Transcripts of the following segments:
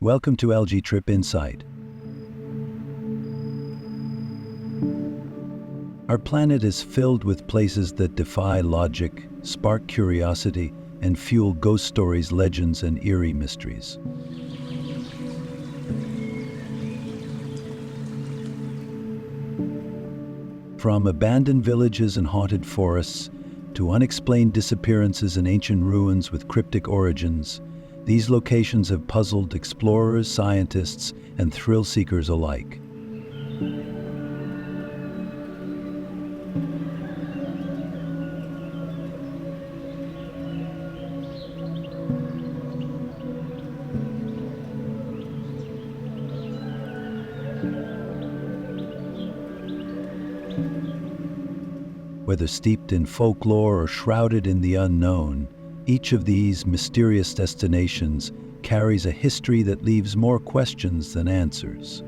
Welcome to LG Trip Insight. Our planet is filled with places that defy logic, spark curiosity, and fuel ghost stories, legends, and eerie mysteries. From abandoned villages and haunted forests to unexplained disappearances in ancient ruins with cryptic origins, these locations have puzzled explorers, scientists, and thrill-seekers alike. Whether steeped in folklore or shrouded in the unknown, each of these mysterious destinations carries a history that leaves more questions than answers.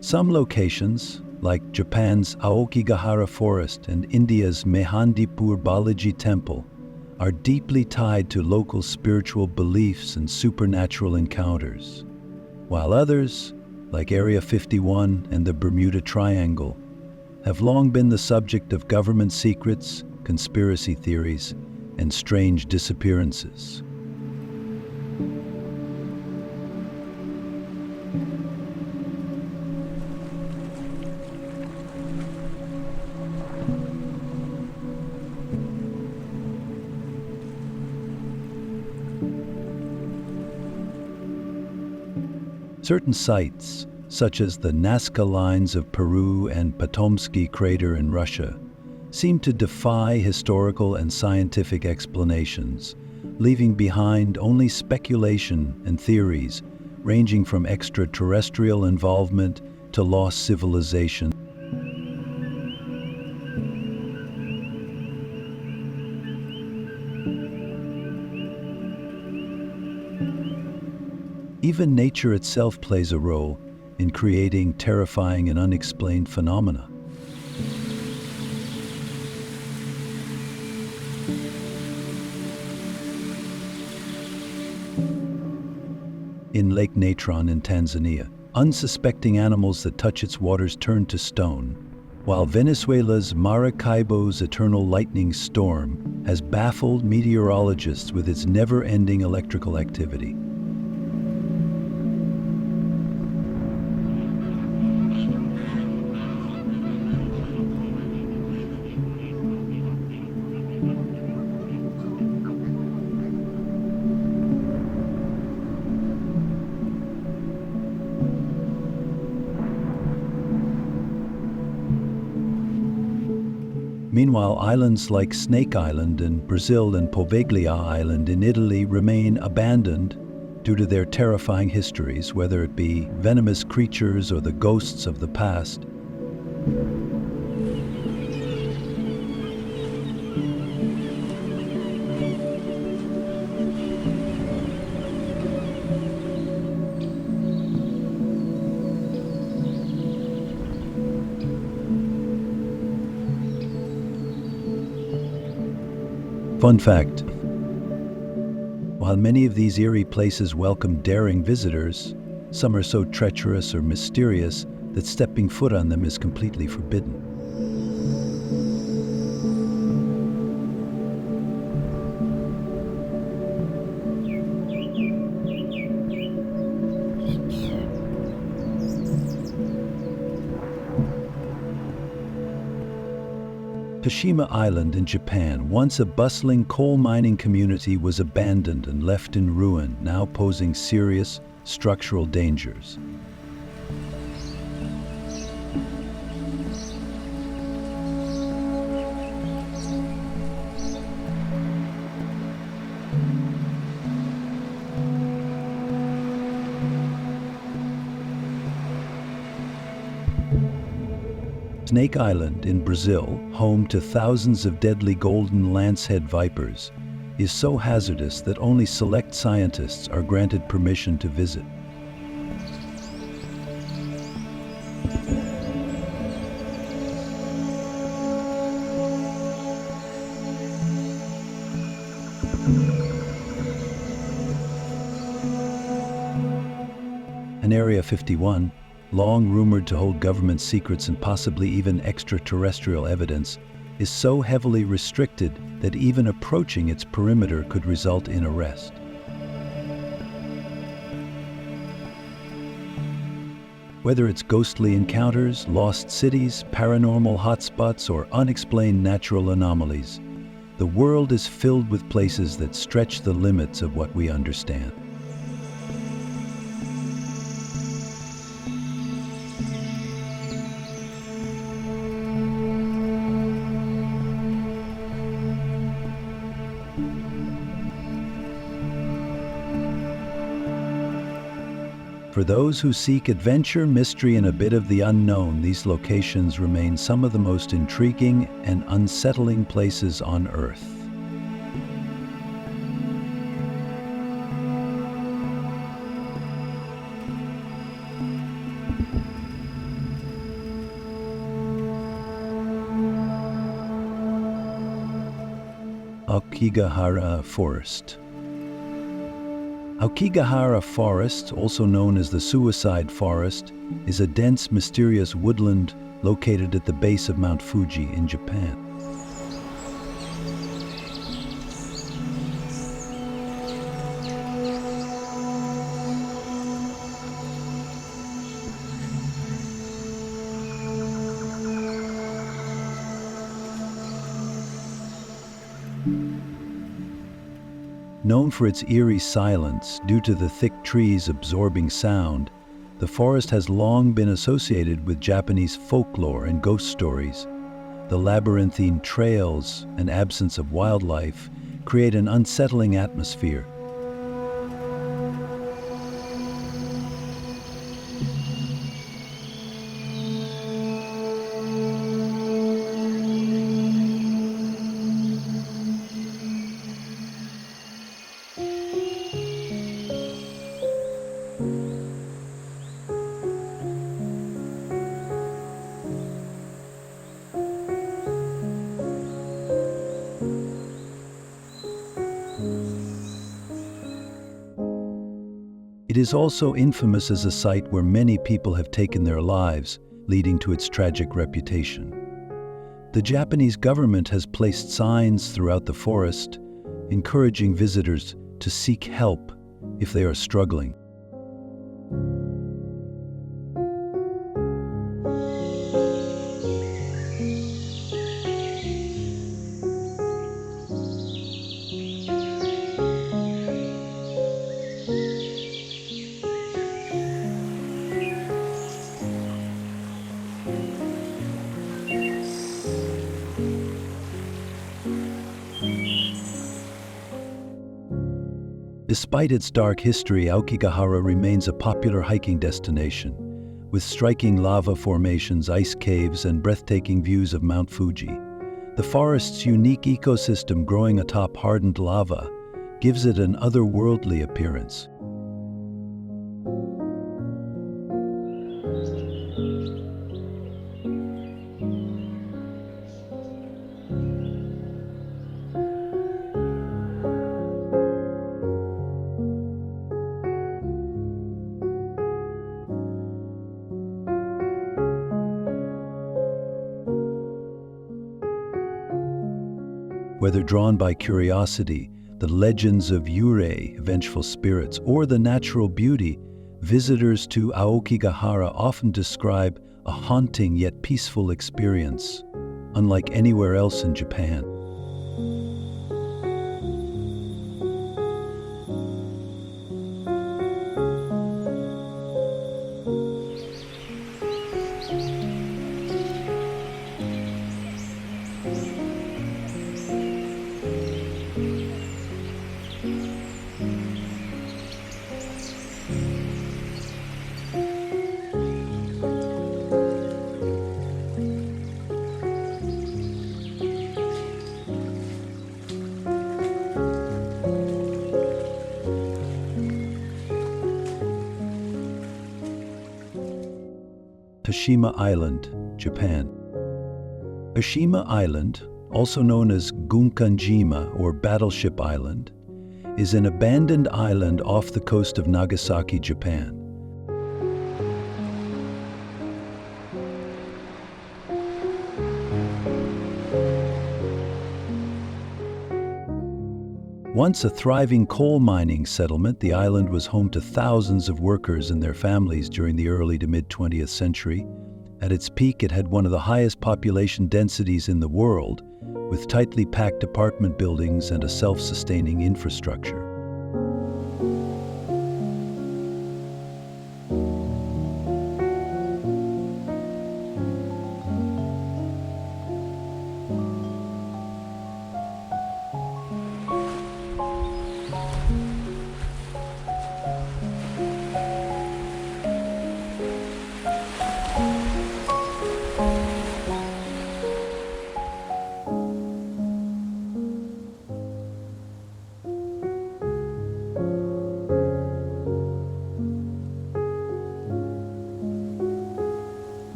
Some locations, like Japan's Aokigahara Forest and India's Mehandipur Balaji Temple, are deeply tied to local spiritual beliefs and supernatural encounters, while others, like Area 51 and the Bermuda Triangle, have long been the subject of government secrets, conspiracy theories, and strange disappearances. Certain sites, such as the Nazca Lines of Peru and Patomskiy Crater in Russia, seem to defy historical and scientific explanations, leaving behind only speculation and theories ranging from extraterrestrial involvement to lost civilization. Even nature itself plays a role in creating terrifying and unexplained phenomena. In Lake Natron in Tanzania, unsuspecting animals that touch its waters turn to stone, while Venezuela's Maracaibo's eternal lightning storm has baffled meteorologists with its never-ending electrical activity. Meanwhile, islands like Snake Island in Brazil and Poveglia Island in Italy remain abandoned due to their terrifying histories, whether it be venomous creatures or the ghosts of the past. Fun fact: while many of these eerie places welcome daring visitors, some are so treacherous or mysterious that stepping foot on them is completely forbidden. Hashima Island in Japan, once a bustling coal mining community, was abandoned and left in ruin, now posing serious structural dangers. Snake Island in Brazil, home to thousands of deadly golden lancehead vipers, is so hazardous that only select scientists are granted permission to visit. And Area 51, long rumored to hold government secrets and possibly even extraterrestrial evidence, is so heavily restricted that even approaching its perimeter could result in arrest. Whether it's ghostly encounters, lost cities, paranormal hotspots, or unexplained natural anomalies, the world is filled with places that stretch the limits of what we understand. For those who seek adventure, mystery, and a bit of the unknown, these locations remain some of the most intriguing and unsettling places on Earth. Aokigahara Forest. Aokigahara Forest, also known as the Suicide Forest, is a dense, mysterious woodland located at the base of Mount Fuji in Japan. Known for its eerie silence due to the thick trees absorbing sound, the forest has long been associated with Japanese folklore and ghost stories. The labyrinthine trails and absence of wildlife create an unsettling atmosphere. It is also infamous as a site where many people have taken their lives, leading to its tragic reputation. The Japanese government has placed signs throughout the forest, encouraging visitors to seek help if they are struggling. Despite its dark history, Aokigahara remains a popular hiking destination, with striking lava formations, ice caves, and breathtaking views of Mount Fuji. The forest's unique ecosystem growing atop hardened lava gives it an otherworldly appearance. Whether drawn by curiosity, the legends of yurei, vengeful spirits, or the natural beauty, visitors to Aokigahara often describe a haunting yet peaceful experience, unlike anywhere else in Japan. Hashima Island, Japan. Hashima Island, also known as Gunkanjima or Battleship Island, is an abandoned island off the coast of Nagasaki, Japan. Once a thriving coal mining settlement, the island was home to thousands of workers and their families during the early to mid-20th century. At its peak, it had one of the highest population densities in the world, with tightly packed apartment buildings and a self-sustaining infrastructure.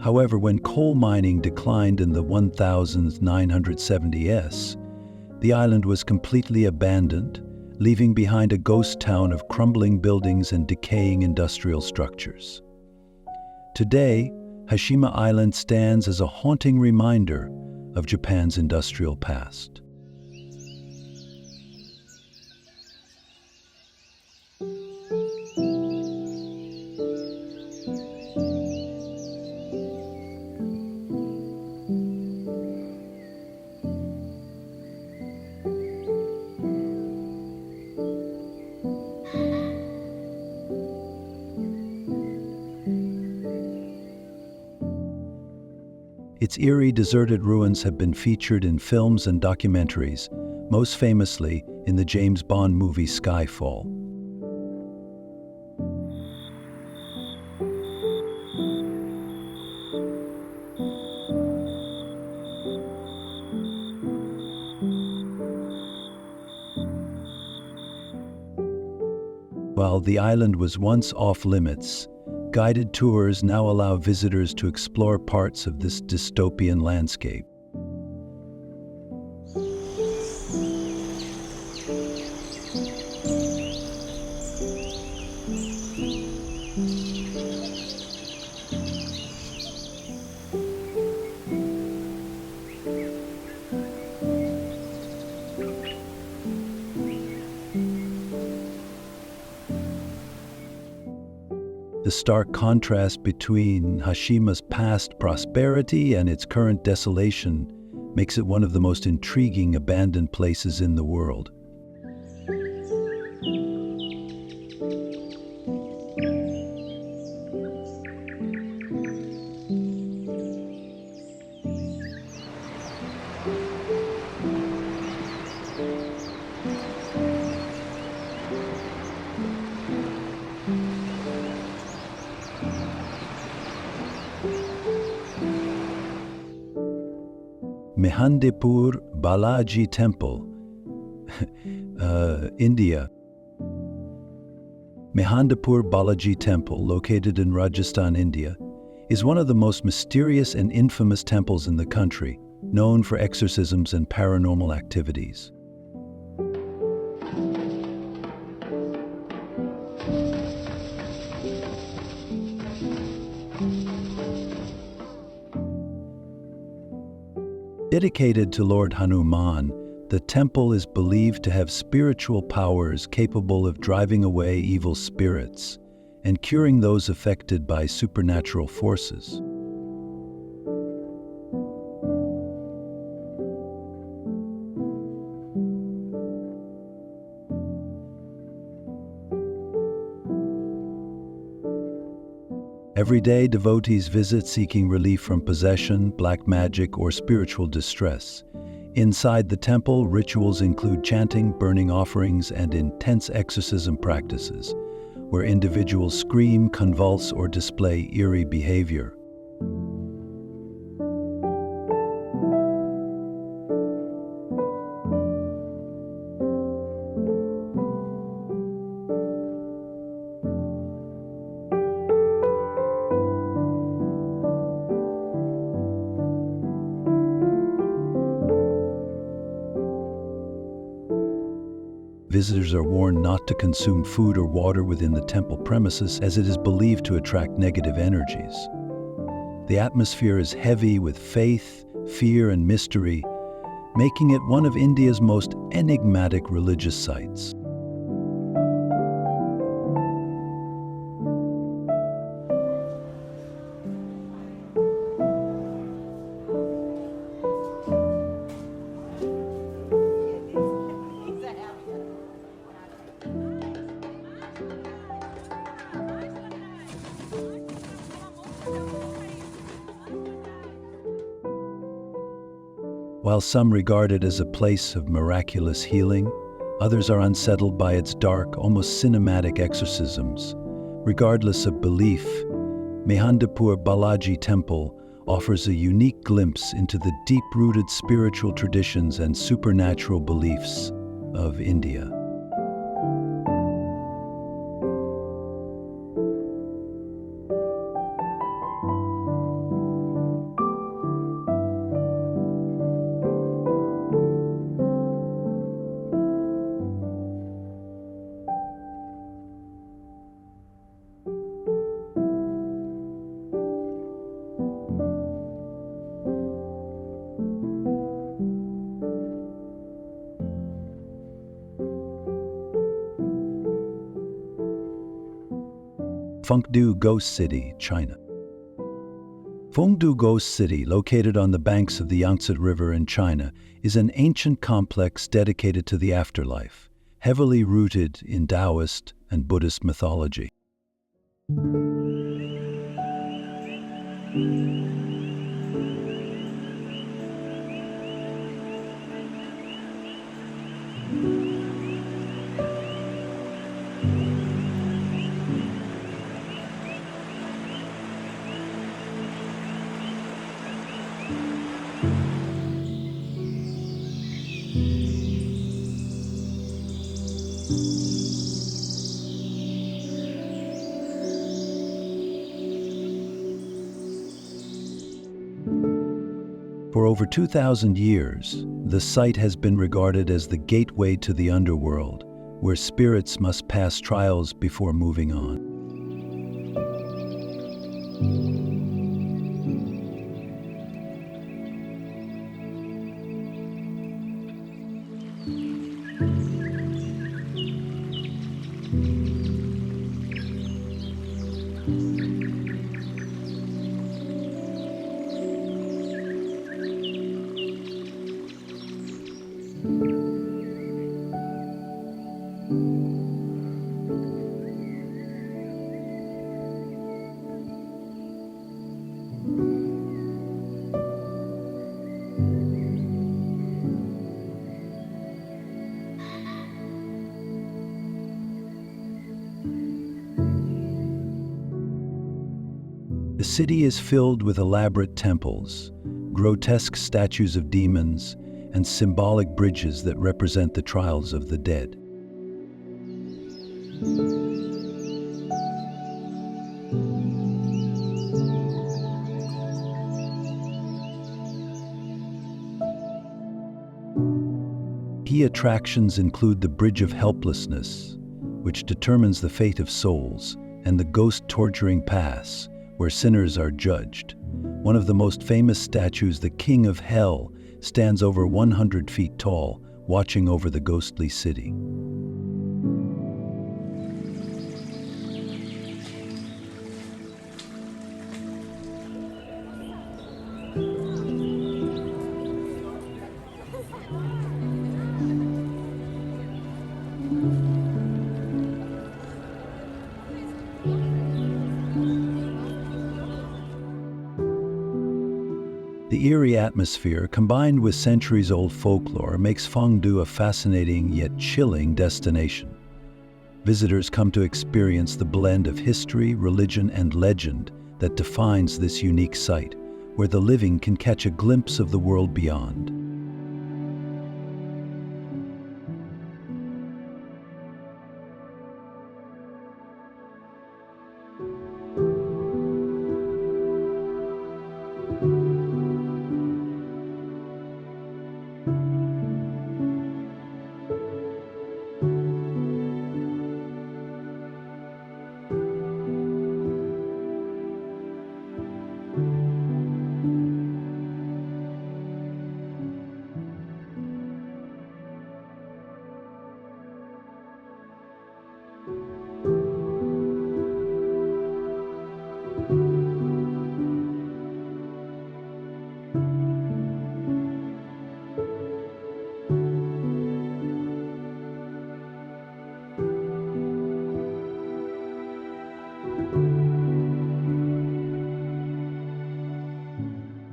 However, when coal mining declined in the 1970s, the island was completely abandoned, leaving behind a ghost town of crumbling buildings and decaying industrial structures. Today, Hashima Island stands as a haunting reminder of Japan's industrial past. Its eerie, deserted ruins have been featured in films and documentaries, most famously in the James Bond movie Skyfall. While the island was once off-limits, guided tours now allow visitors to explore parts of this dystopian landscape. The stark contrast between Hashima's past prosperity and its current desolation makes it one of the most intriguing abandoned places in the world. Mehandipur Balaji Temple, India. Mehandipur Balaji Temple, located in Rajasthan, India, is one of the most mysterious and infamous temples in the country, known for exorcisms and paranormal activities. Dedicated to Lord Hanuman, the temple is believed to have spiritual powers capable of driving away evil spirits and curing those affected by supernatural forces. Every day, devotees visit seeking relief from possession, black magic, or spiritual distress. Inside the temple, rituals include chanting, burning offerings, and intense exorcism practices, where individuals scream, convulse, or display eerie behavior. visitors are warned not to consume food or water within the temple premises as it is believed to attract negative energies. The atmosphere is heavy with faith, fear, and mystery, making it one of India's most enigmatic religious sites. While some regard it as a place of miraculous healing, others are unsettled by its dark, almost cinematic exorcisms. Regardless of belief, Mehandipur Balaji Temple offers a unique glimpse into the deep-rooted spiritual traditions and supernatural beliefs of India. Fengdu Ghost City, China. Fengdu Ghost City, located on the banks of the Yangtze River in China, is an ancient complex dedicated to the afterlife, heavily rooted in Taoist and Buddhist mythology. For over 2,000 years, the site has been regarded as the gateway to the underworld, where spirits must pass trials before moving on. The city is filled with elaborate temples, grotesque statues of demons, and symbolic bridges that represent the trials of the dead. Key attractions include the Bridge of Helplessness, which determines the fate of souls, and the Ghost Torturing Pass, where sinners are judged. One of the most famous statues, the King of Hell, stands over 100 feet tall, watching over the ghostly city. The eerie atmosphere, combined with centuries-old folklore, makes Fengdu a fascinating yet chilling destination. Visitors come to experience the blend of history, religion, and legend that defines this unique site, where the living can catch a glimpse of the world beyond.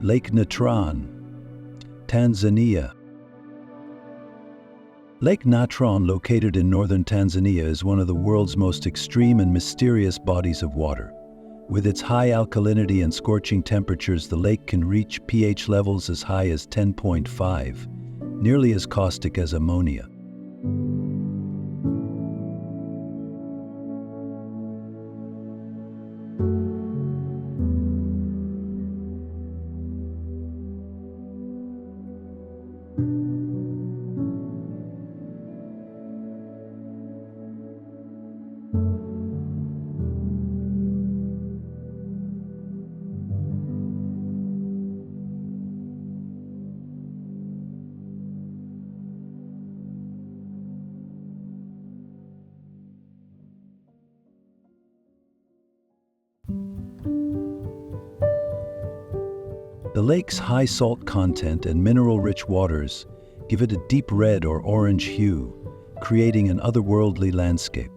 Lake Natron, Tanzania. Lake Natron, located in northern Tanzania, is one of the world's most extreme and mysterious bodies of water. With its high alkalinity and scorching temperatures, the lake can reach pH levels as high as 10.5, nearly as caustic as ammonia. The lake's high salt content and mineral-rich waters give it a deep red or orange hue, creating an otherworldly landscape.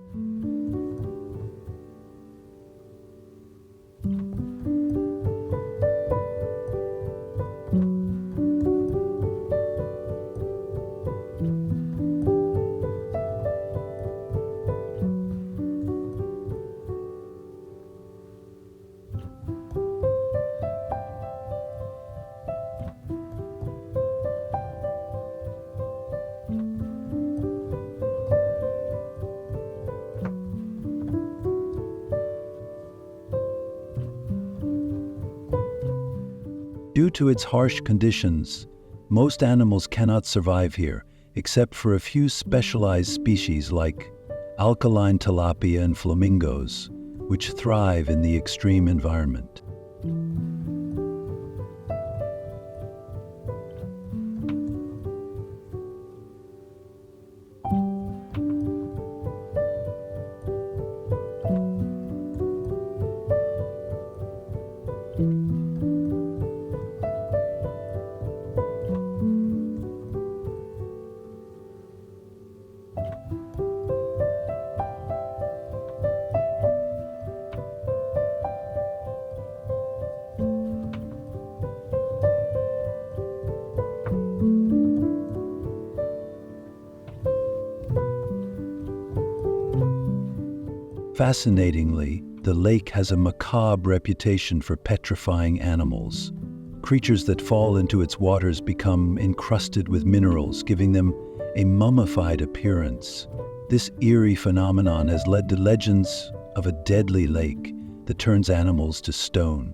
Due to its harsh conditions, most animals cannot survive here, except for a few specialized species like alkaline tilapia and flamingos, which thrive in the extreme environment. Fascinatingly, the lake has a macabre reputation for petrifying animals. Creatures that fall into its waters become encrusted with minerals, giving them a mummified appearance. This eerie phenomenon has led to legends of a deadly lake that turns animals to stone.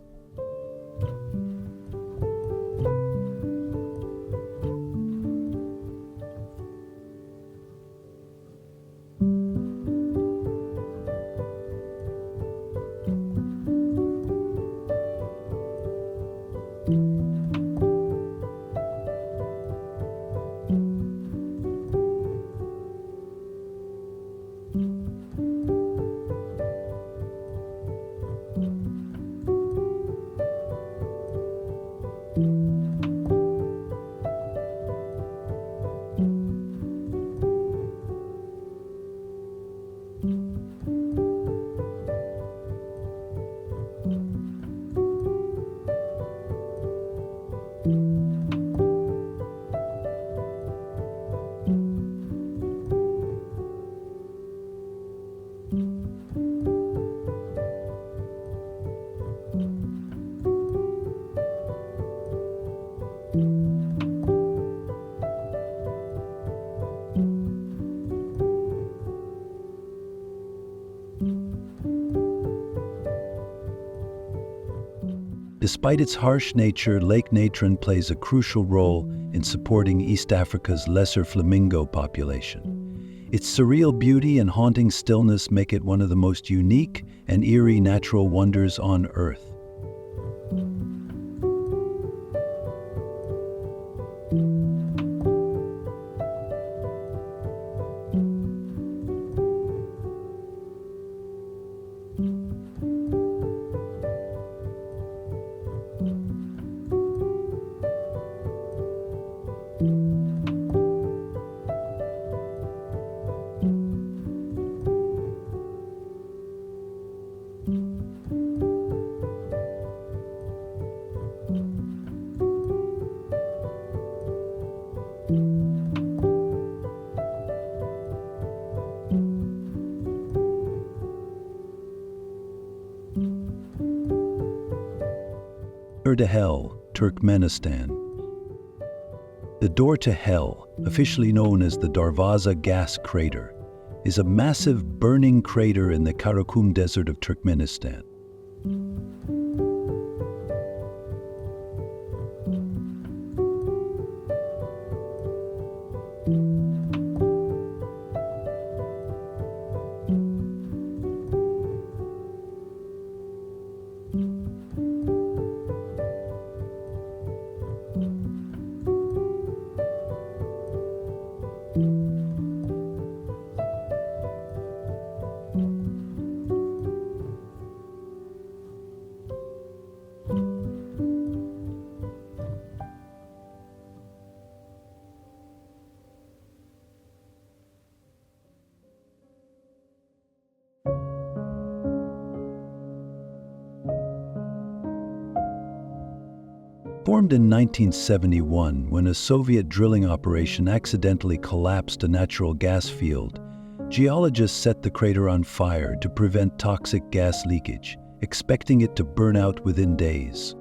Despite its harsh nature, Lake Natron plays a crucial role in supporting East Africa's lesser flamingo population. Its surreal beauty and haunting stillness make it one of the most unique and eerie natural wonders on Earth. Door to Hell, Turkmenistan. The Door to Hell, officially known as the Darvaza Gas Crater, is a massive burning crater in the Karakum Desert of Turkmenistan. Formed in 1971 when a Soviet drilling operation accidentally collapsed a natural gas field, geologists set the crater on fire to prevent toxic gas leakage, expecting it to burn out within days.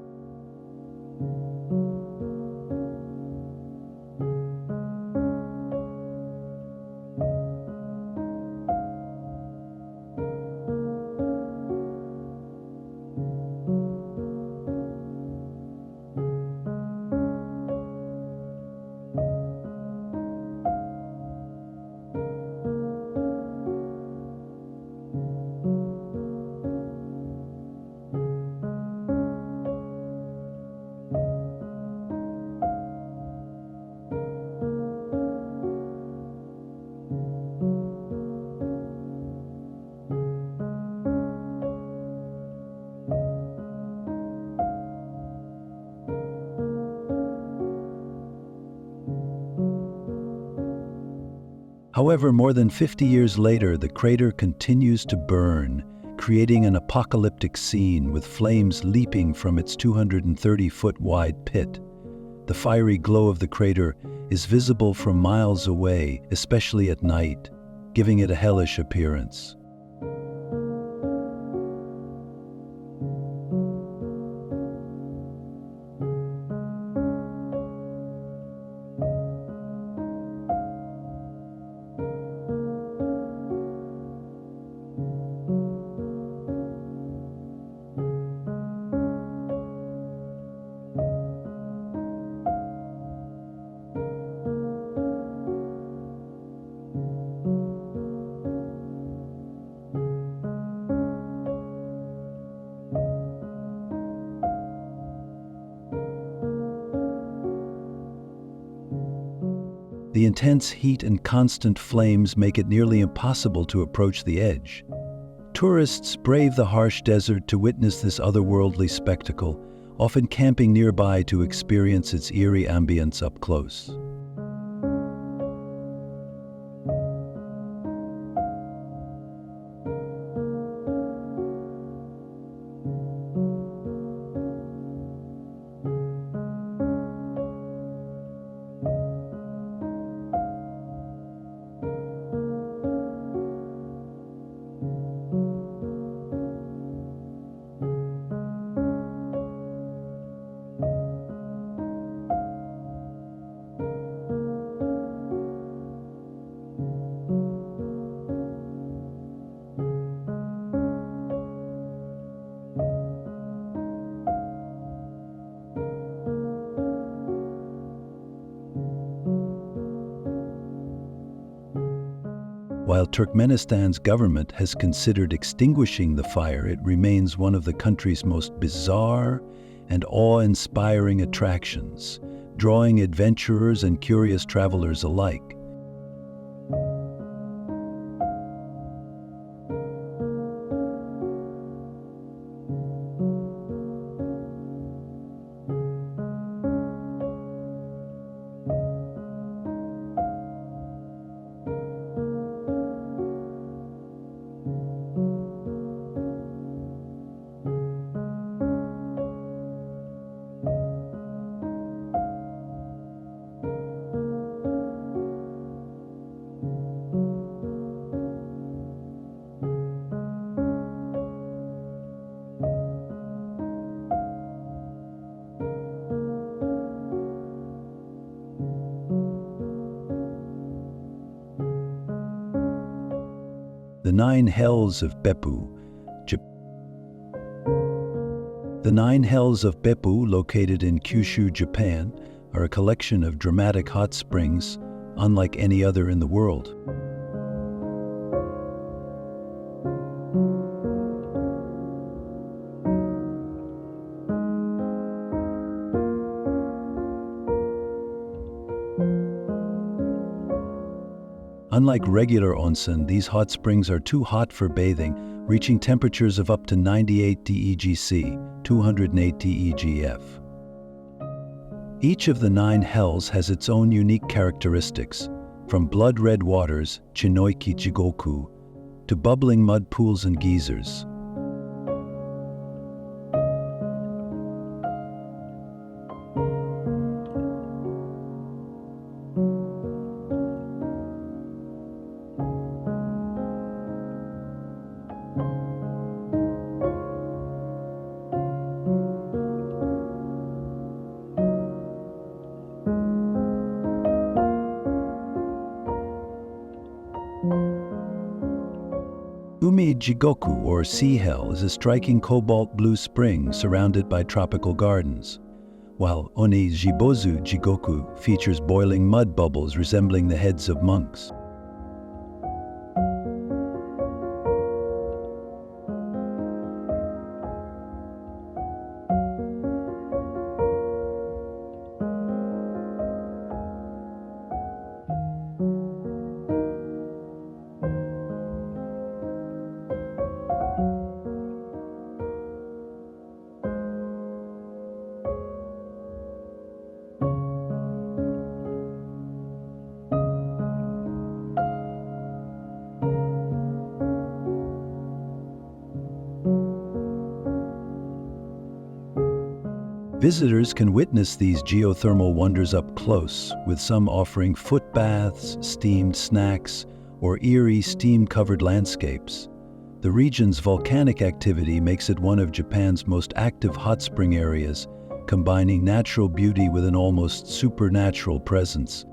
However, more than 50 years later, the crater continues to burn, creating an apocalyptic scene with flames leaping from its 230-foot-wide pit. The fiery glow of the crater is visible from miles away, especially at night, giving it a hellish appearance. The intense heat and constant flames make it nearly impossible to approach the edge. Tourists brave the harsh desert to witness this otherworldly spectacle, often camping nearby to experience its eerie ambience up close. While Turkmenistan's government has considered extinguishing the fire, it remains one of the country's most bizarre and awe-inspiring attractions, drawing adventurers and curious travelers alike. Nine Hells of Beppu. The Nine Hells of Beppu, located in Kyushu, Japan, are a collection of dramatic hot springs unlike any other in the world. Unlike regular onsen, these hot springs are too hot for bathing, reaching temperatures of up to 98 DEGC, 208 DEGF. Each of the nine hells has its own unique characteristics, from blood-red waters, Chinoiki Jigoku, to bubbling mud pools and geysers. Umi Jigoku, or Sea Hell, is a striking cobalt blue spring surrounded by tropical gardens, while Oni Jibozu Jigoku features boiling mud bubbles resembling the heads of monks. Visitors can witness these geothermal wonders up close, with some offering foot baths, steamed snacks, or eerie steam-covered landscapes. The region's volcanic activity makes it one of Japan's most active hot spring areas, combining natural beauty with an almost supernatural presence.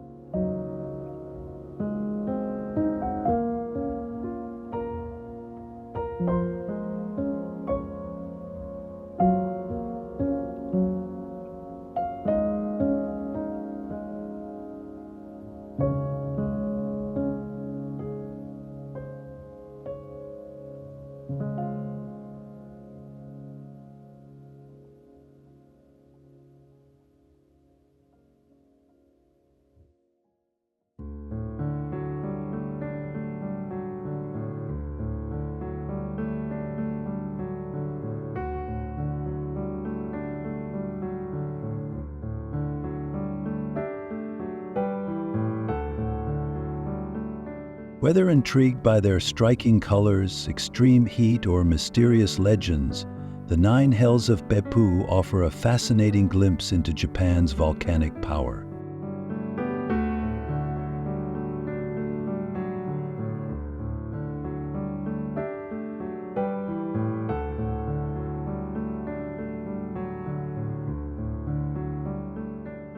Whether intrigued by their striking colors, extreme heat, or mysterious legends, the Nine Hells of Beppu offer a fascinating glimpse into Japan's volcanic power.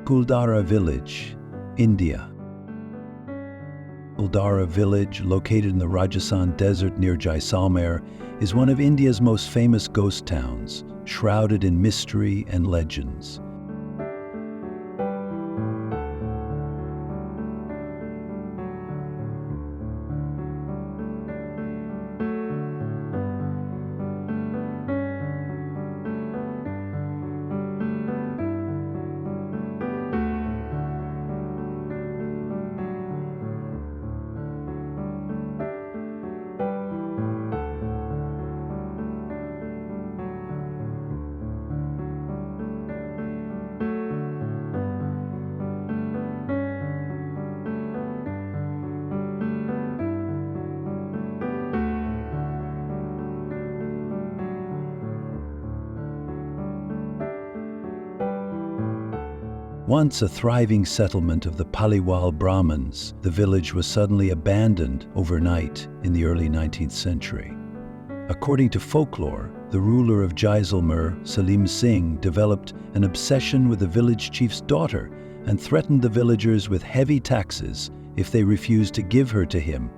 Kuldhara Village, India. Kuldhara Village, located in the Rajasthan desert near Jaisalmer, is one of India's most famous ghost towns, shrouded in mystery and legends. Once a thriving settlement of the Paliwal Brahmins, the village was suddenly abandoned overnight in the early 19th century. According to folklore, the ruler of Jaisalmer, Salim Singh, developed an obsession with the village chief's daughter and threatened the villagers with heavy taxes if they refused to give her to him.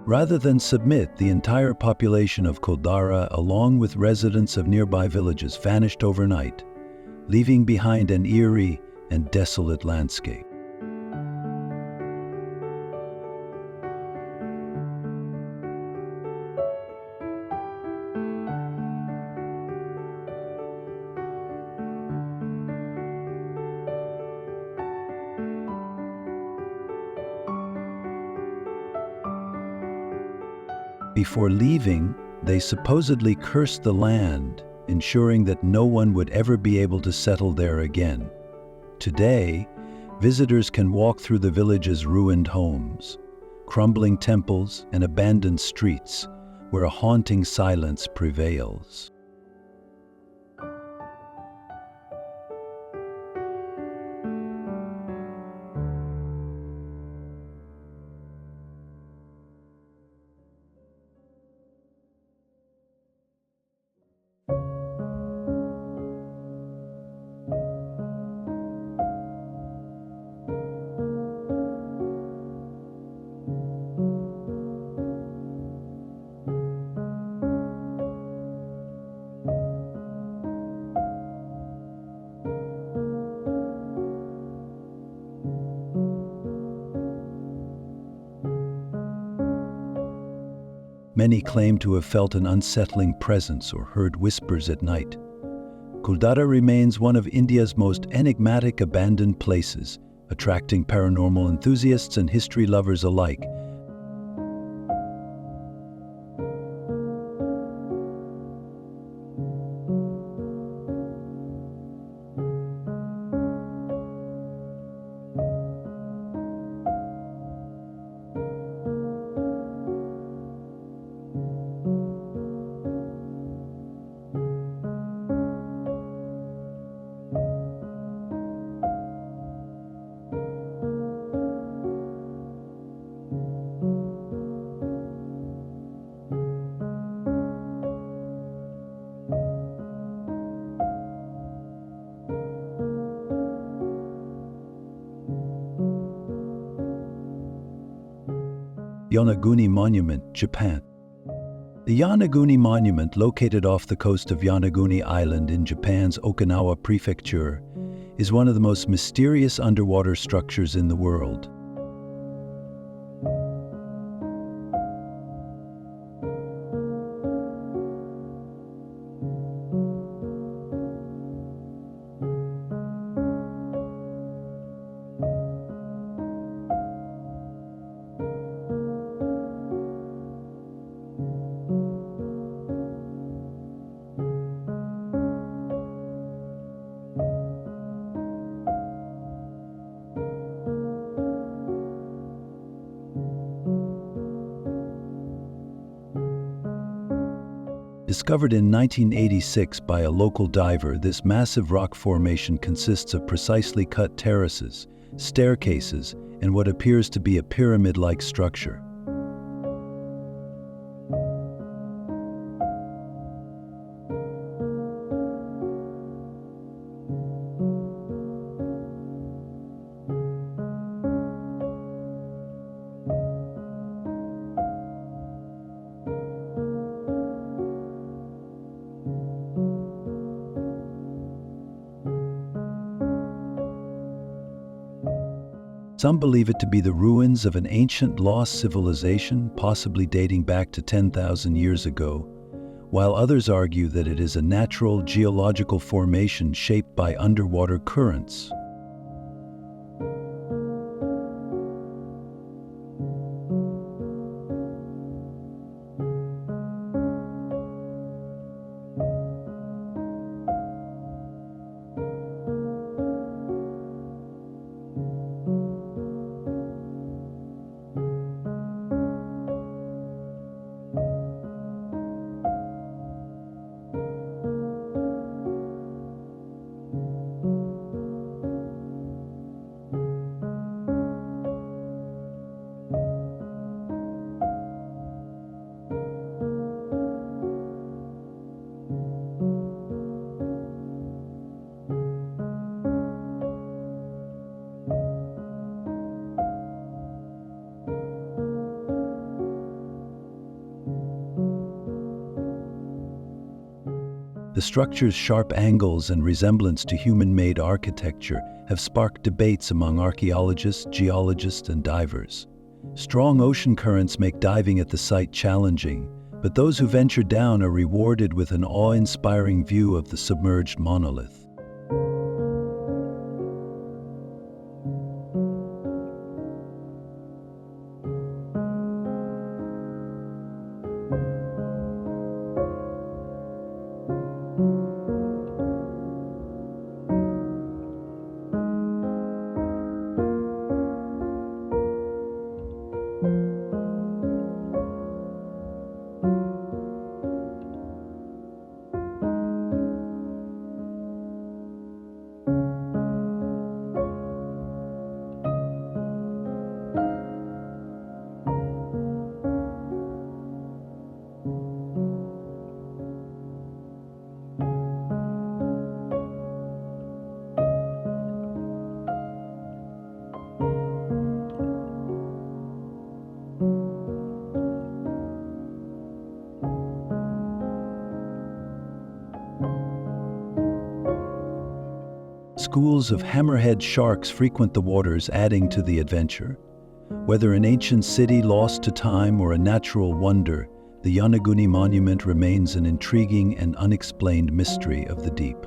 Rather than submit, the entire population of Kuldhara, along with residents of nearby villages, vanished overnight, leaving behind an eerie and desolate landscape. Before leaving, they supposedly cursed the land, ensuring that no one would ever be able to settle there again. Today, visitors can walk through the village's ruined homes, crumbling temples, and abandoned streets where a haunting silence prevails. Many claim to have felt an unsettling presence or heard whispers at night. Kuldhara remains one of India's most enigmatic abandoned places, attracting paranormal enthusiasts and history lovers alike. Yonaguni Monument, Japan. The Yonaguni Monument, located off the coast of Yonaguni Island in Japan's Okinawa Prefecture, is one of the most mysterious underwater structures in the world. Discovered in 1986 by a local diver, this massive rock formation consists of precisely cut terraces, staircases, and what appears to be a pyramid-like structure. Some believe it to be the ruins of an ancient lost civilization, possibly dating back to 10,000 years ago, while others argue that it is a natural geological formation shaped by underwater currents. The structure's sharp angles and resemblance to human-made architecture have sparked debates among archaeologists, geologists, and divers. Strong ocean currents make diving at the site challenging, but those who venture down are rewarded with an awe-inspiring view of the submerged monolith. Schools of hammerhead sharks frequent the waters, adding to the adventure. Whether an ancient city lost to time or a natural wonder, the Yonaguni Monument remains an intriguing and unexplained mystery of the deep.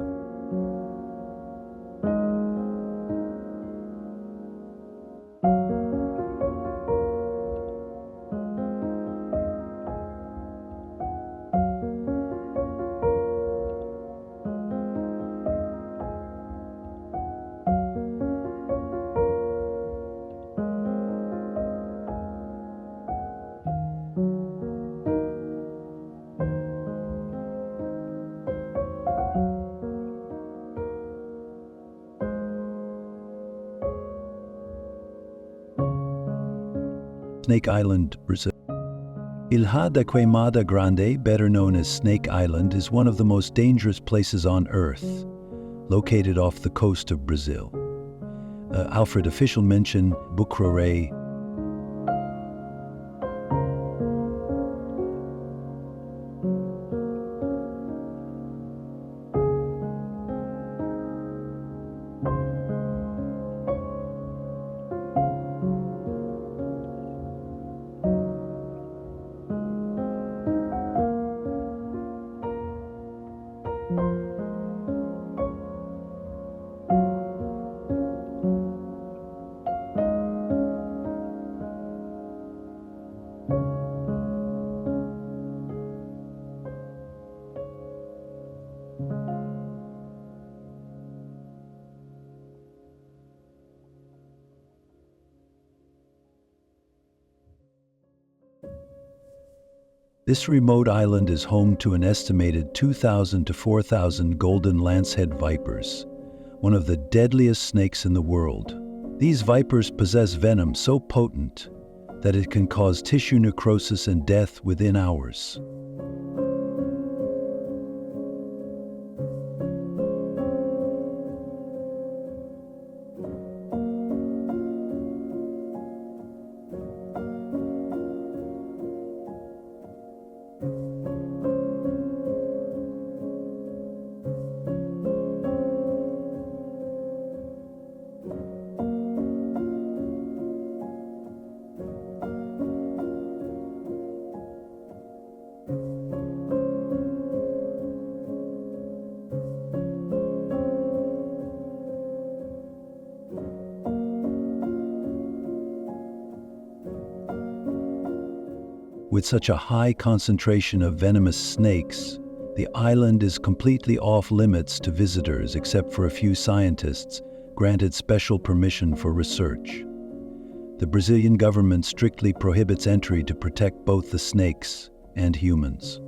Snake Island, Brazil. Ilha da Queimada Grande, better known as Snake Island, is one of the most dangerous places on Earth, located off the coast of Brazil. Alfred official mention Bucrore. This remote island is home to an estimated 2,000 to 4,000 golden lancehead vipers, one of the deadliest snakes in the world. These vipers possess venom so potent that it can cause tissue necrosis and death within hours. With such a high concentration of venomous snakes, the island is completely off limits to visitors except for a few scientists granted special permission for research. The Brazilian government strictly prohibits entry to protect both the snakes and humans.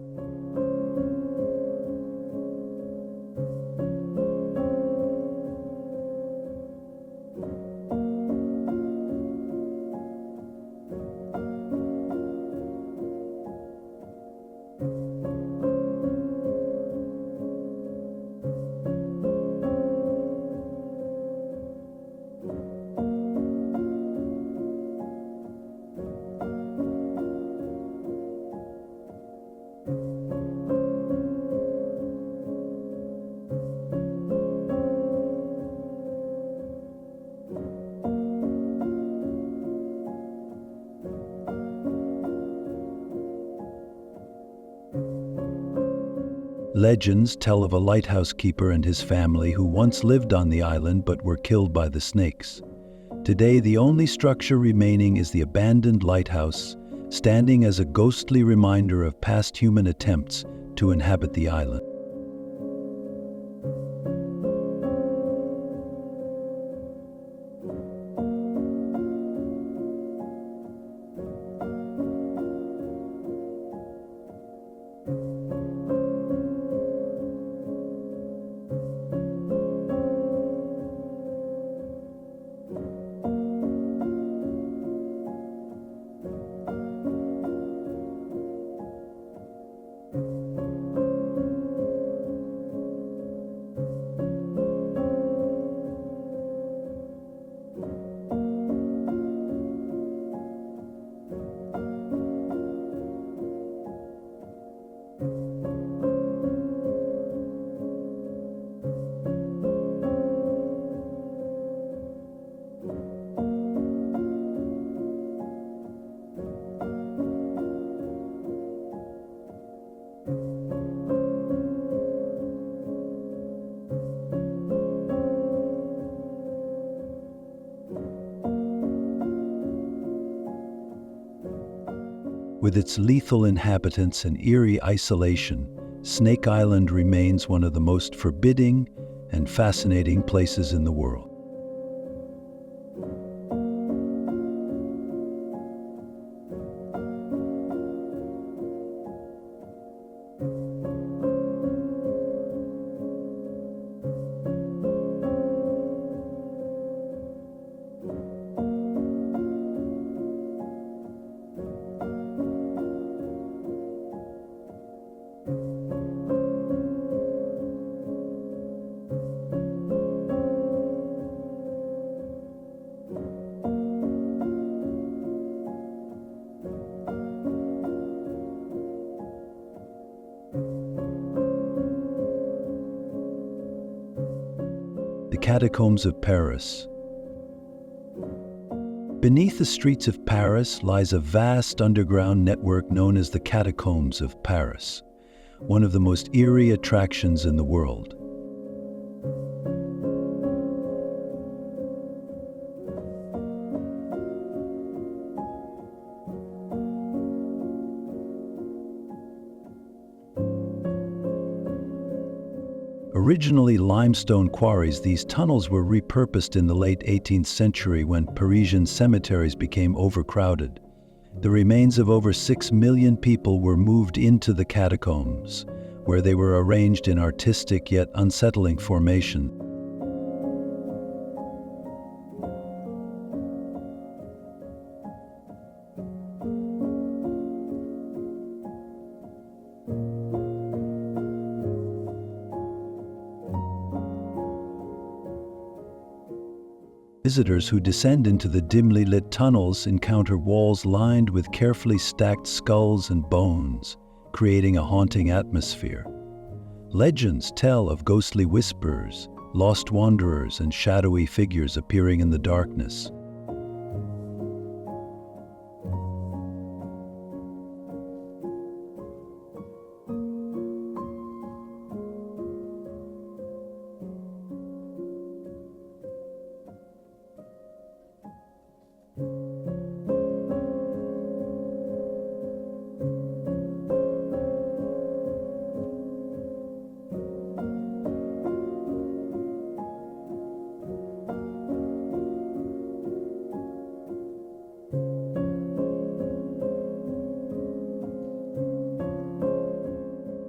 Legends tell of a lighthouse keeper and his family who once lived on the island but were killed by the snakes. Today, the only structure remaining is the abandoned lighthouse, standing as a ghostly reminder of past human attempts to inhabit the island. With its lethal inhabitants and eerie isolation, Snake Island remains one of the most forbidding and fascinating places in the world. The Catacombs of Paris. Beneath the streets of Paris lies a vast underground network known as the Catacombs of Paris, one of the most eerie attractions in the world. Originally limestone quarries, these tunnels were repurposed in the late 18th century when Parisian cemeteries became overcrowded. The remains of over 6 million people were moved into the catacombs, where they were arranged in artistic yet unsettling formation. Visitors who descend into the dimly lit tunnels encounter walls lined with carefully stacked skulls and bones, creating a haunting atmosphere. Legends tell of ghostly whispers, lost wanderers, and shadowy figures appearing in the darkness.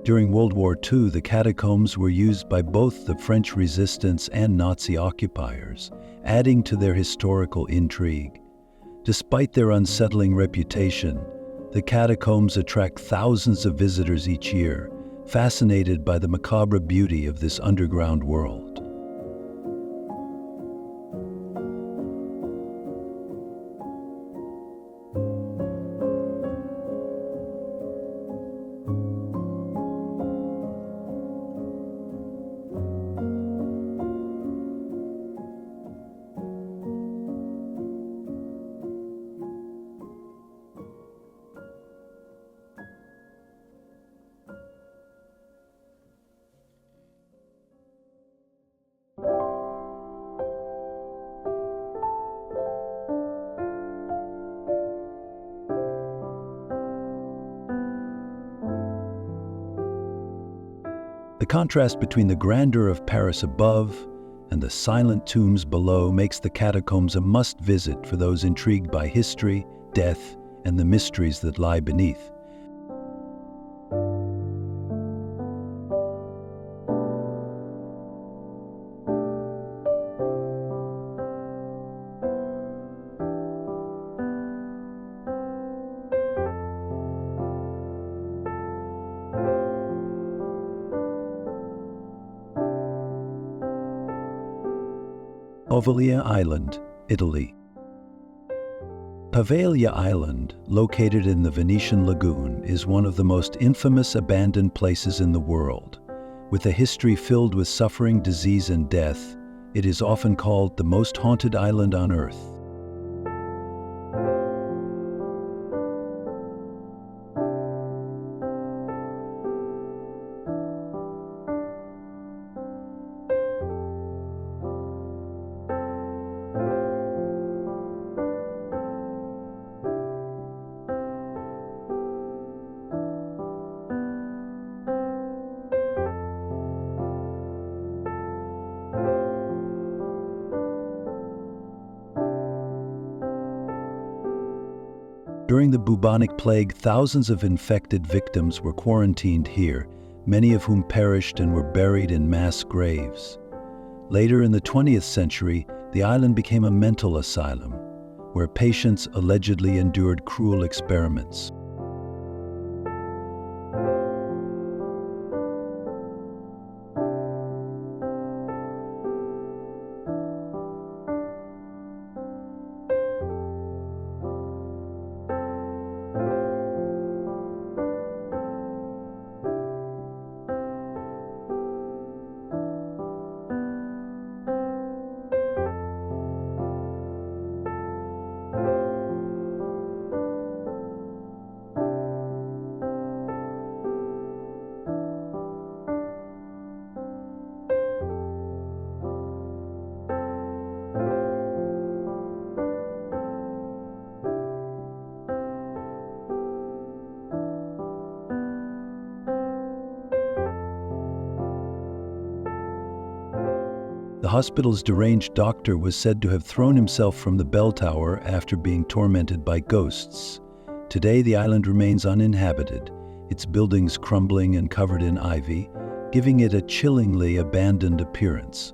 During World War II, the catacombs were used by both the French resistance and Nazi occupiers, adding to their historical intrigue. Despite their unsettling reputation, the catacombs attract thousands of visitors each year, fascinated by the macabre beauty of this underground world. The contrast between the grandeur of Paris above and the silent tombs below makes the catacombs a must-visit for those intrigued by history, death, and the mysteries that lie beneath. Poveglia Island, Italy. Poveglia Island, located in the Venetian lagoon, is one of the most infamous abandoned places in the world. With a history filled with suffering, disease, and death, it is often called the most haunted island on Earth. During the bubonic plague, thousands of infected victims were quarantined here, many of whom perished and were buried in mass graves. Later in the 20th century, the island became a mental asylum, where patients allegedly endured cruel experiments. The hospital's deranged doctor was said to have thrown himself from the bell tower after being tormented by ghosts. Today, the island remains uninhabited, its buildings crumbling and covered in ivy, giving it a chillingly abandoned appearance.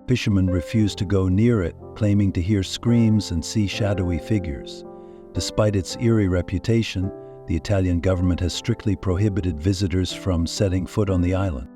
Fishermen refused to go near it, claiming to hear screams and see shadowy figures. Despite its eerie reputation, the Italian government has strictly prohibited visitors from setting foot on the island.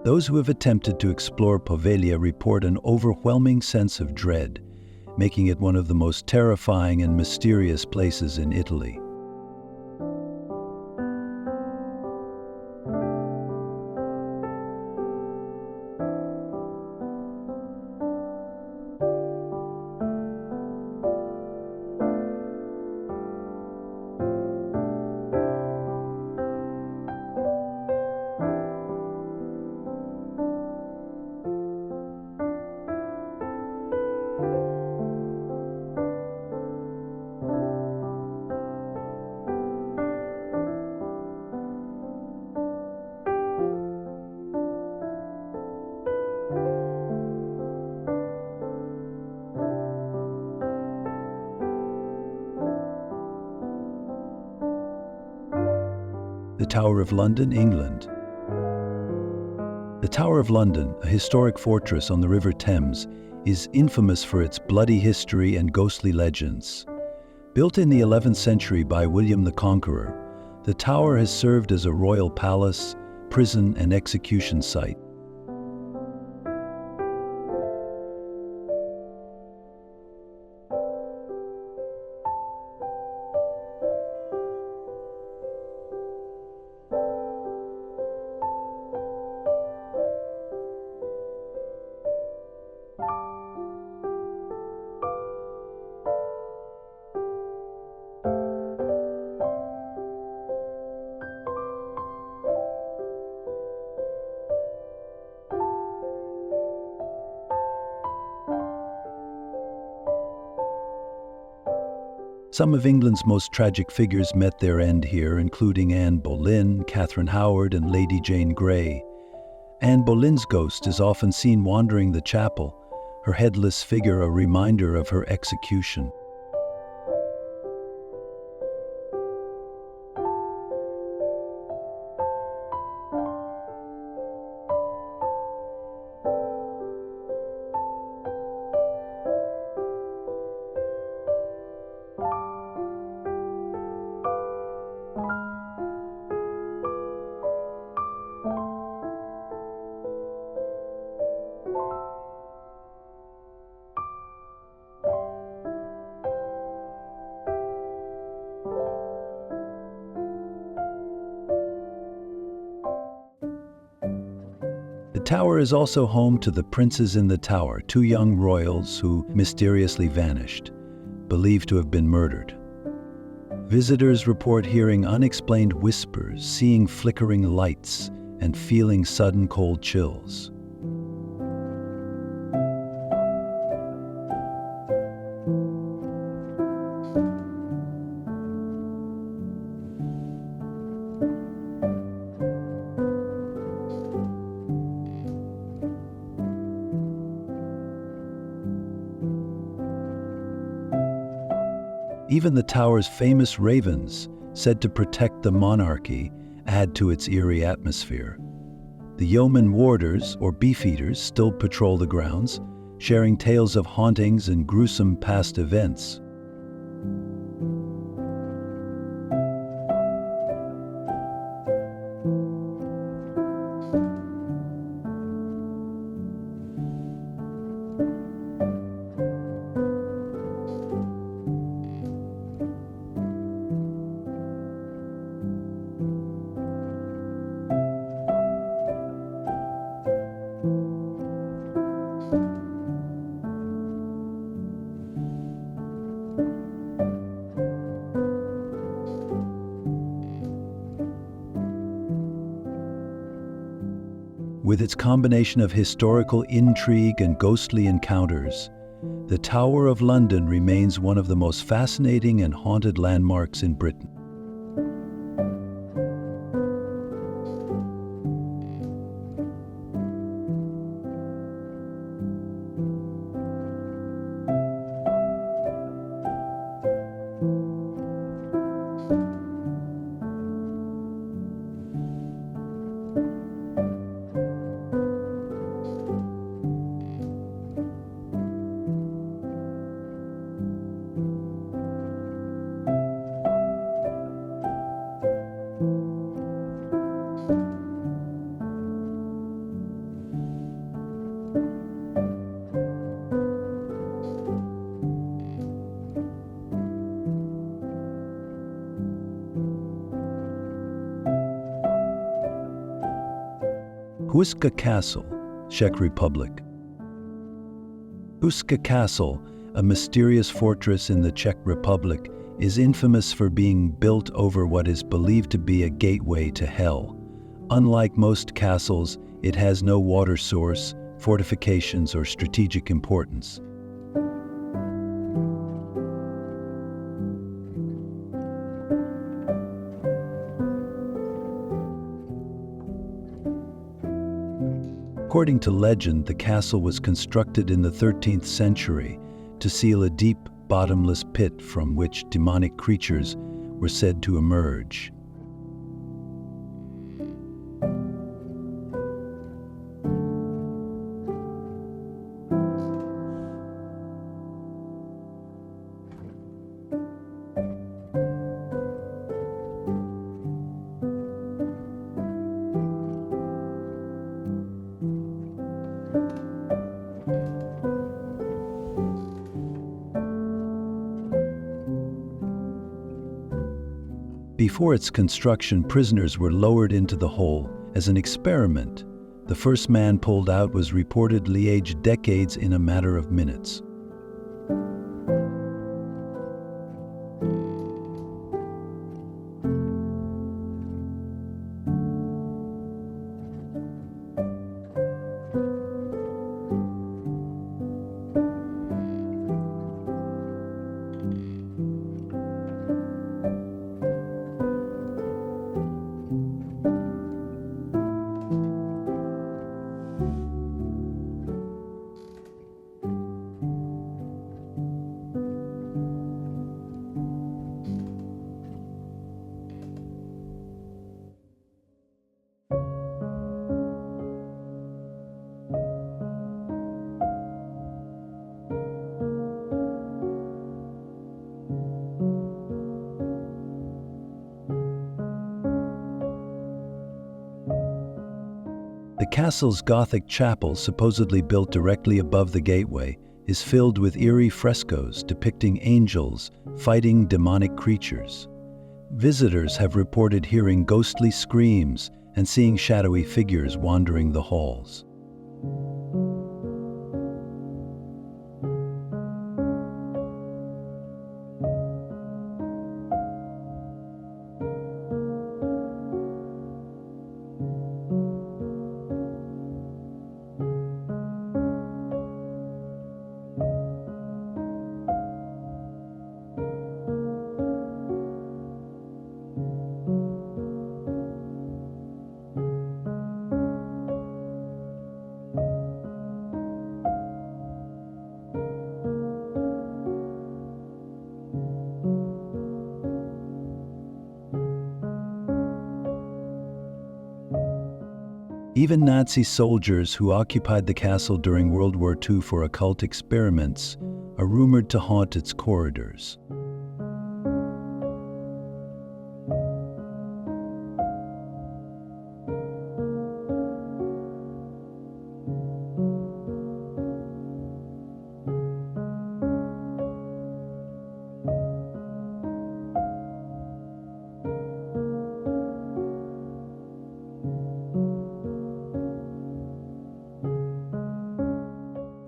Those who have attempted to explore Poveglia report an overwhelming sense of dread, making it one of the most terrifying and mysterious places in Italy. the Tower of London, England. The Tower of London, a historic fortress on the River Thames, is infamous for its bloody history and ghostly legends. Built in the 11th century by William the Conqueror, the tower has served as a royal palace, prison, and execution site. Some of England's most tragic figures met their end here, including Anne Boleyn, Catherine Howard, and Lady Jane Grey. Anne Boleyn's ghost is often seen wandering the chapel, her headless figure a reminder of her execution. The tower is also home to the Princes in the Tower, two young royals who mysteriously vanished, believed to have been murdered. Visitors report hearing unexplained whispers, seeing flickering lights, and feeling sudden cold chills. Even the tower's famous ravens, said to protect the monarchy, add to its eerie atmosphere. The yeoman warders, or beefeaters, still patrol the grounds, sharing tales of hauntings and gruesome past events. With its combination of historical intrigue and ghostly encounters, the Tower of London remains one of the most fascinating and haunted landmarks in Britain. Houska Castle, Czech Republic. Houska Castle, a mysterious fortress in the Czech Republic, is infamous for being built over what is believed to be a gateway to hell. Unlike most castles, it has no water source, fortifications, or strategic importance. According to legend, the castle was constructed in the 13th century to seal a deep, bottomless pit from which demonic creatures were said to emerge. Before its construction, prisoners were lowered into the hole as an experiment. The first man pulled out was reportedly aged decades in a matter of minutes. The castle's Gothic chapel, supposedly built directly above the gateway, is filled with eerie frescoes depicting angels fighting demonic creatures. Visitors have reported hearing ghostly screams and seeing shadowy figures wandering the halls. Even Nazi soldiers who occupied the castle during World War II for occult experiments are rumored to haunt its corridors.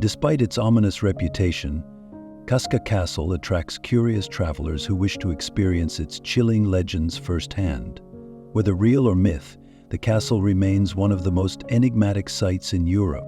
Despite its ominous reputation, Houska Castle attracts curious travelers who wish to experience its chilling legends firsthand. Whether real or myth, the castle remains one of the most enigmatic sites in Europe.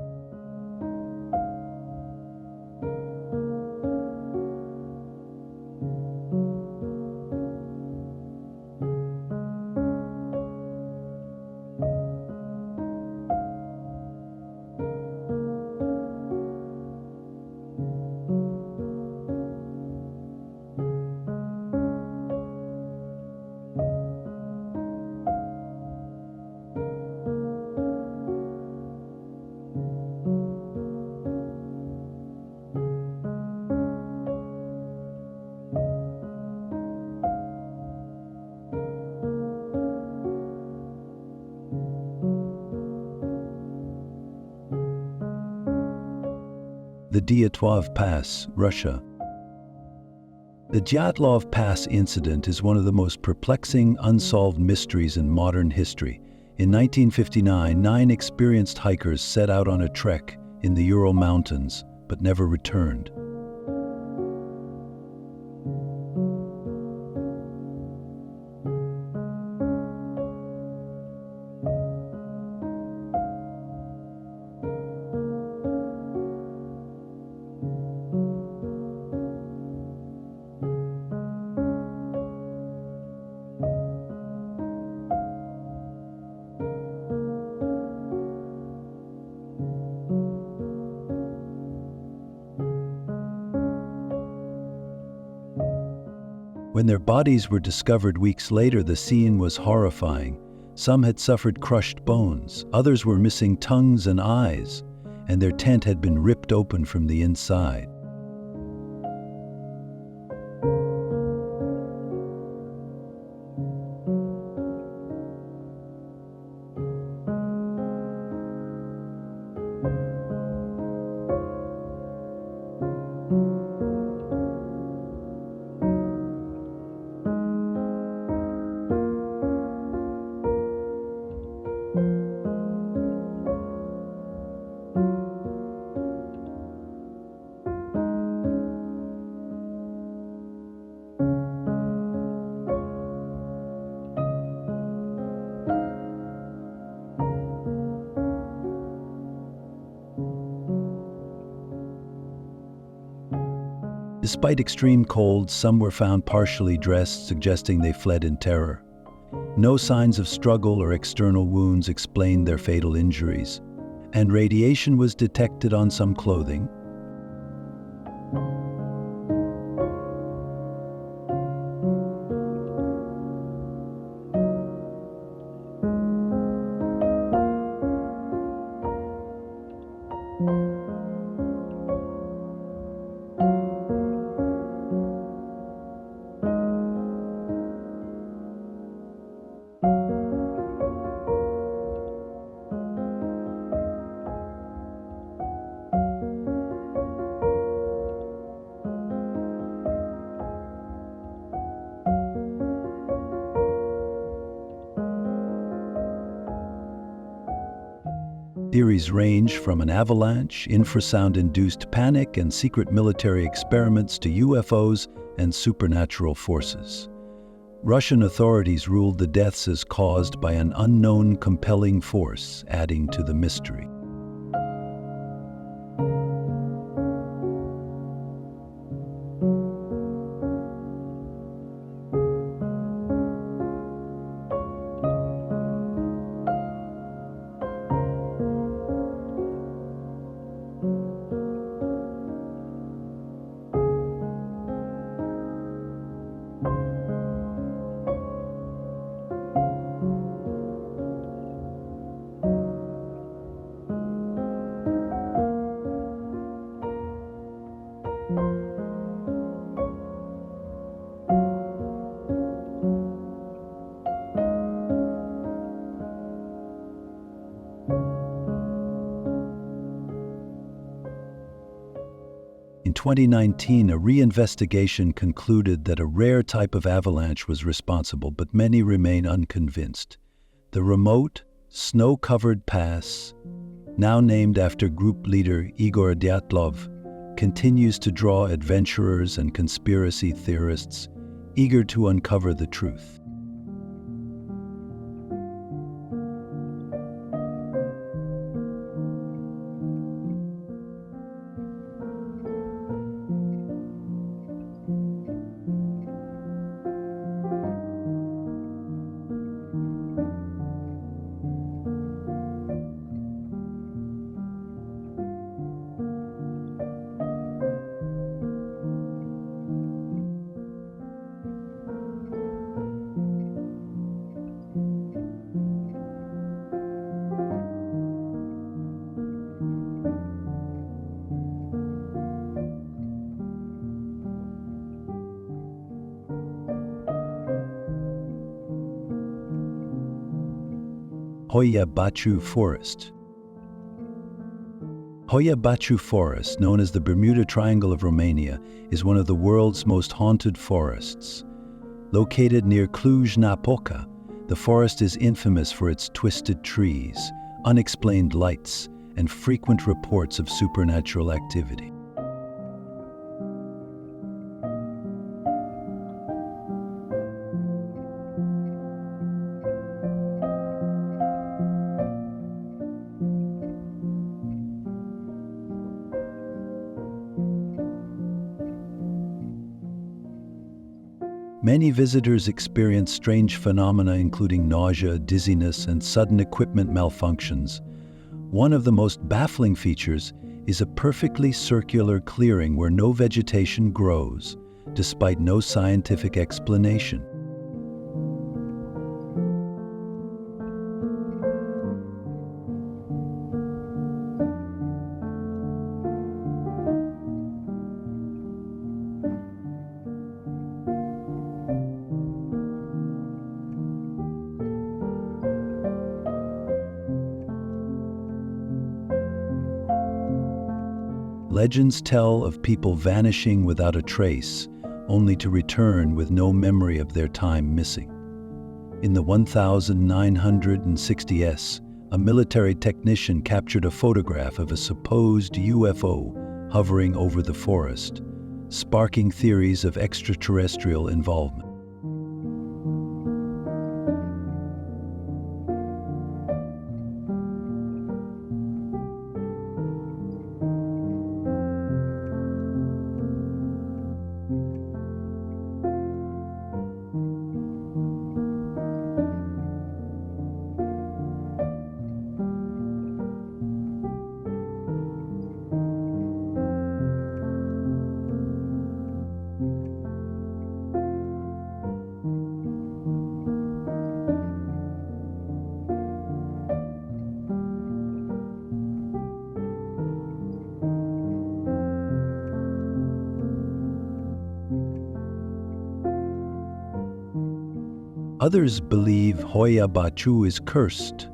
The Dyatlov Pass, Russia. The Dyatlov Pass incident is one of the most perplexing, unsolved mysteries in modern history. In 1959, 9 experienced hikers set out on a trek in the Ural Mountains, but never returned. When their bodies were discovered weeks later, the scene was horrifying. Some had suffered crushed bones, others were missing tongues and eyes, and their tent had been ripped open from the inside. Despite extreme cold, some were found partially dressed, suggesting they fled in terror. No signs of struggle or external wounds explained their fatal injuries, and radiation was detected on some clothing. Theories range from an avalanche, infrasound-induced panic, and secret military experiments to UFOs and supernatural forces. Russian authorities ruled the deaths as caused by an unknown compelling force, adding to the mystery. In 2019, a reinvestigation concluded that a rare type of avalanche was responsible, but many remain unconvinced. The remote, snow-covered pass, now named after group leader Igor Dyatlov, continues to draw adventurers and conspiracy theorists eager to uncover the truth. Hoia Baciu Forest. Hoia Baciu Forest, known as the Bermuda Triangle of Romania, is one of the world's most haunted forests. Located near Cluj-Napoca, the forest is infamous for its twisted trees, unexplained lights, and frequent reports of supernatural activity. Many visitors experience strange phenomena including nausea, dizziness, and sudden equipment malfunctions. One of the most baffling features is a perfectly circular clearing where no vegetation grows, despite no scientific explanation. Legends tell of people vanishing without a trace, only to return with no memory of their time missing. In the 1960s, a military technician captured a photograph of a supposed UFO hovering over the forest, sparking theories of extraterrestrial involvement. Others believe Hoya Bachu is cursed,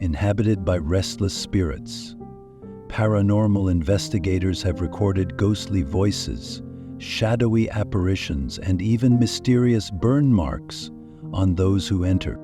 inhabited by restless spirits. Paranormal investigators have recorded ghostly voices, shadowy apparitions, and even mysterious burn marks on those who enter.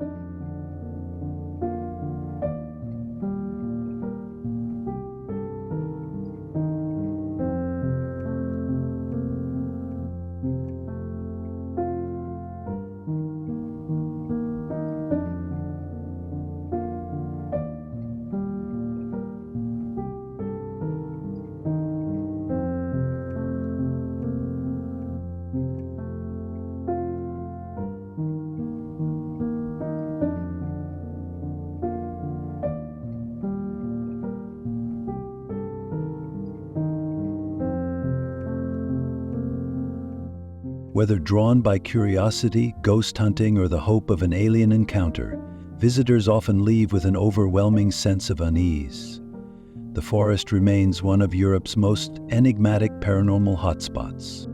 Whether drawn by curiosity, ghost hunting, or the hope of an alien encounter, visitors often leave with an overwhelming sense of unease. The forest remains one of Europe's most enigmatic paranormal hotspots.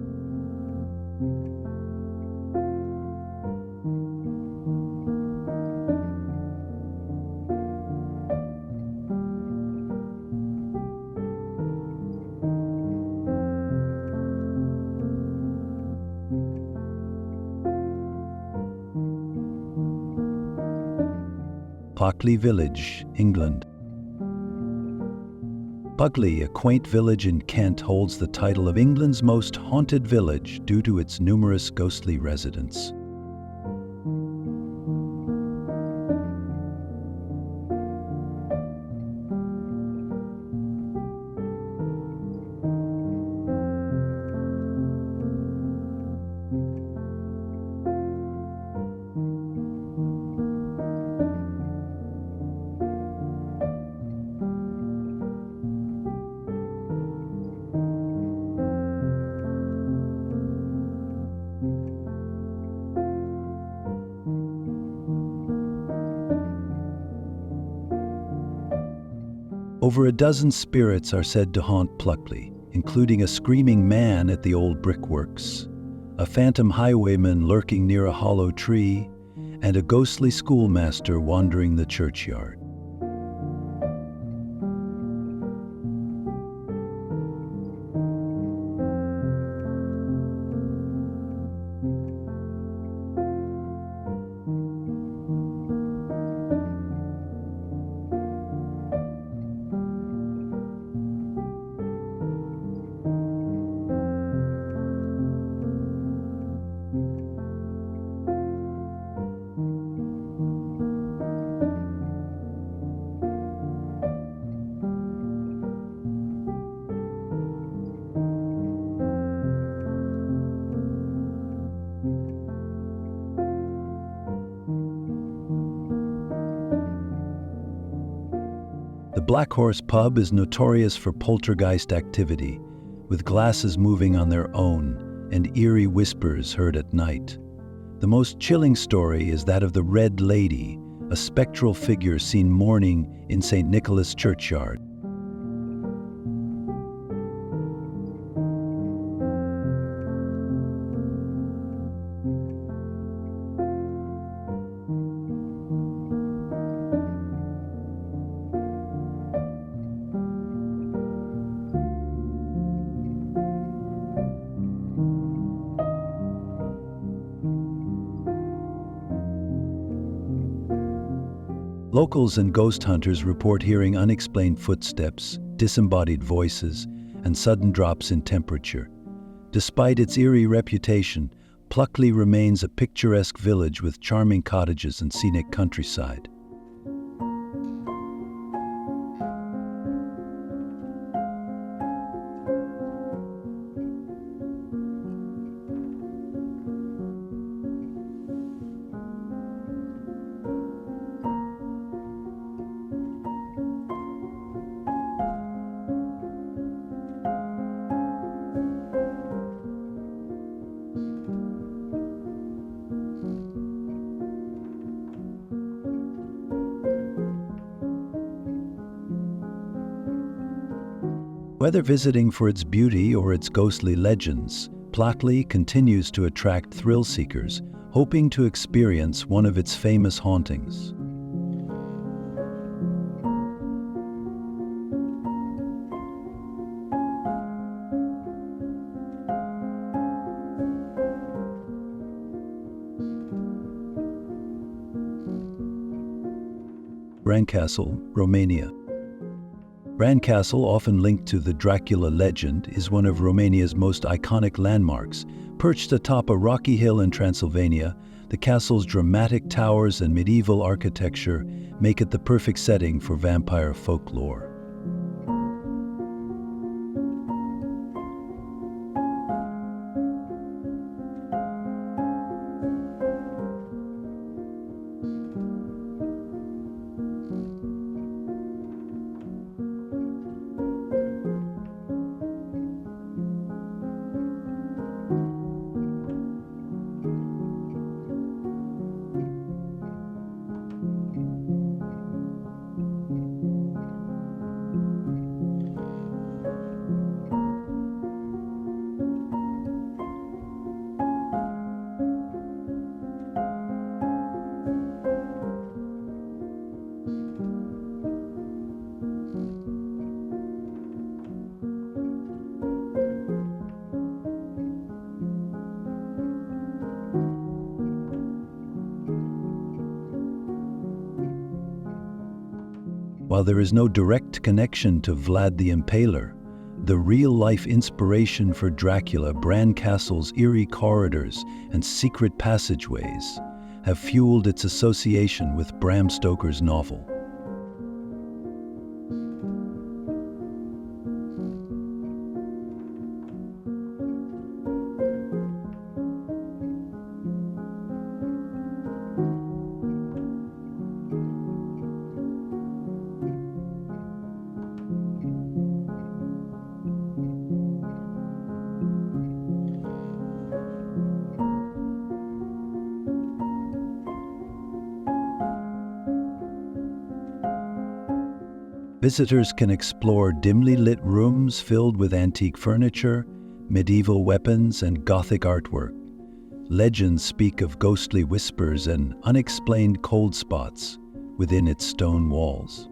Pluckley Village, England. Pluckley, a quaint village in Kent, holds the title of England's most haunted village due to its numerous ghostly residents. Over a dozen spirits are said to haunt Pluckley, including a screaming man at the old brickworks, a phantom highwayman lurking near a hollow tree, and a ghostly schoolmaster wandering the churchyard. The Black Horse pub is notorious for poltergeist activity, with glasses moving on their own and eerie whispers heard at night. The most chilling story is that of the Red Lady, a spectral figure seen mourning in St. Nicholas Churchyard. Locals and ghost hunters report hearing unexplained footsteps, disembodied voices, and sudden drops in temperature. Despite its eerie reputation, Pluckley remains a picturesque village with charming cottages and scenic countryside. Whether visiting for its beauty or its ghostly legends, Pluckley continues to attract thrill seekers, hoping to experience one of its famous hauntings. Bran Castle, Romania. Bran Castle, often linked to the Dracula legend, is one of Romania's most iconic landmarks. Perched atop a rocky hill in Transylvania, the castle's dramatic towers and medieval architecture make it the perfect setting for vampire folklore. While there is no direct connection to Vlad the Impaler, the real-life inspiration for Dracula, Bran Castle's eerie corridors and secret passageways, have fueled its association with Bram Stoker's novel. Visitors can explore dimly lit rooms filled with antique furniture, medieval weapons, and Gothic artwork. Legends speak of ghostly whispers and unexplained cold spots within its stone walls.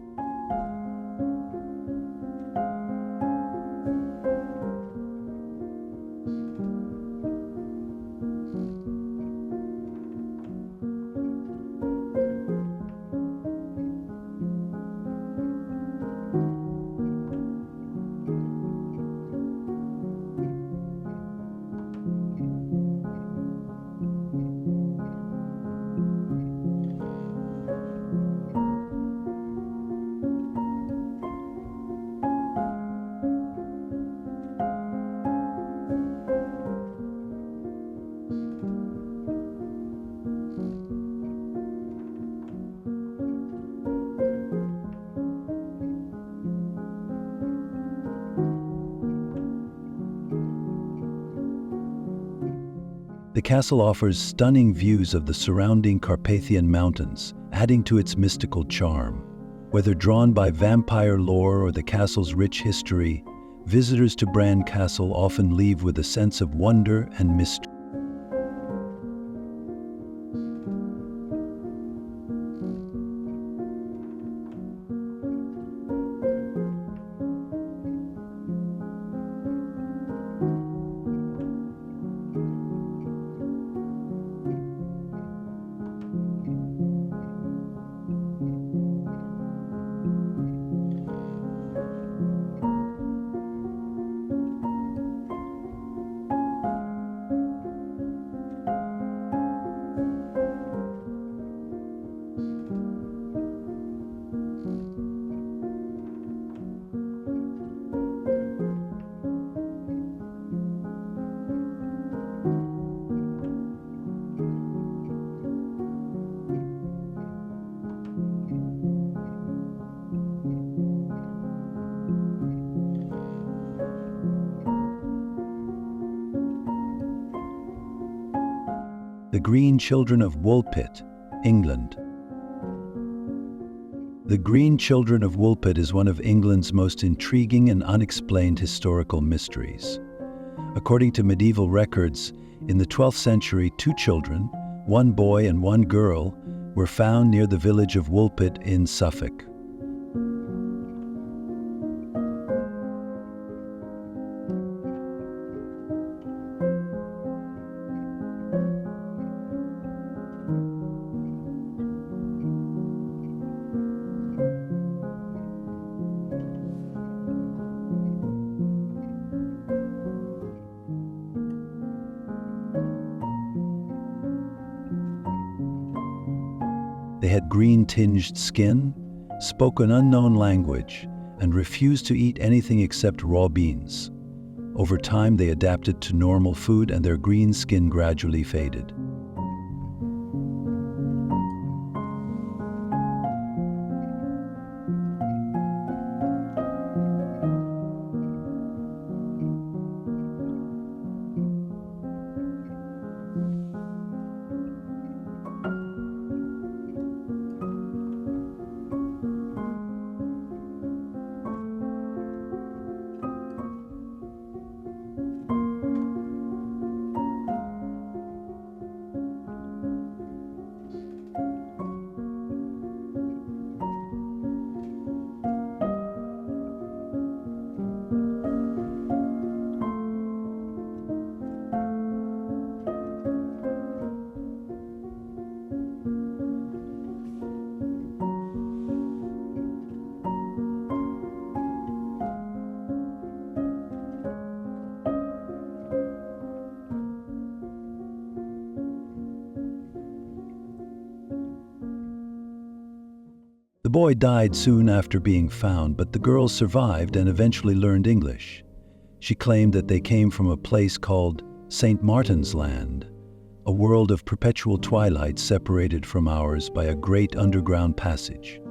The castle offers stunning views of the surrounding Carpathian Mountains, adding to its mystical charm. Whether drawn by vampire lore or the castle's rich history, visitors to Bran Castle often leave with a sense of wonder and mystery. The Green Children of Woolpit, England. The Green Children of Woolpit is one of England's most intriguing and unexplained historical mysteries. According to medieval records, in the 12th century, two children, One boy and one girl were found near the village of Woolpit in Suffolk. They had green-tinged skin, spoke an unknown language, and refused to eat anything except raw beans. Over time, they adapted to normal food and their green skin gradually faded. The boy died soon after being found, but the girl survived and eventually learned English. She claimed that they came from a place called St. Martin's Land, a world of perpetual twilight separated from ours by a great underground passage.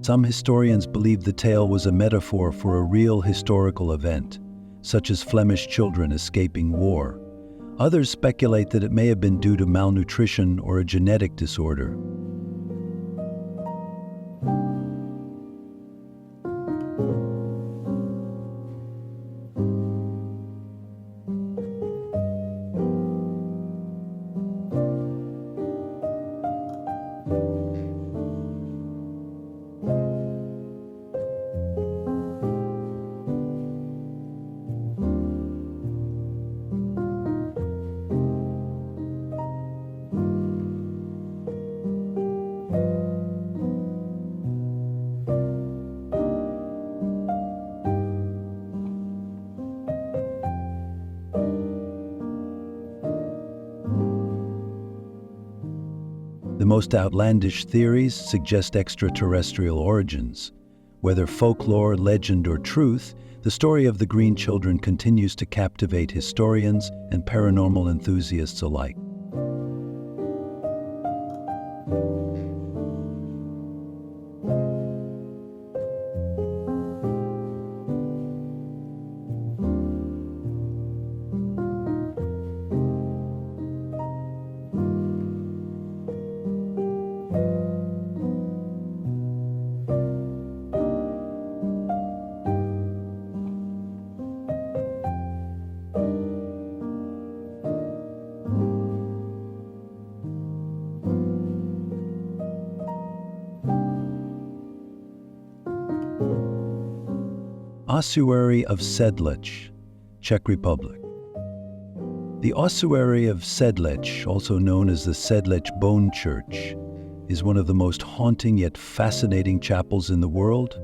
Some historians believe the tale was a metaphor for a real historical event, such as Flemish children escaping war. Others speculate that it may have been due to malnutrition or a genetic disorder. The most outlandish theories suggest extraterrestrial origins. Whether folklore, legend, or truth, the story of the Green Children continues to captivate historians and paranormal enthusiasts alike. Ossuary of Sedlec, Czech Republic. The Ossuary of Sedlec, also known as the Sedlec Bone Church, is one of the most haunting yet fascinating chapels in the world.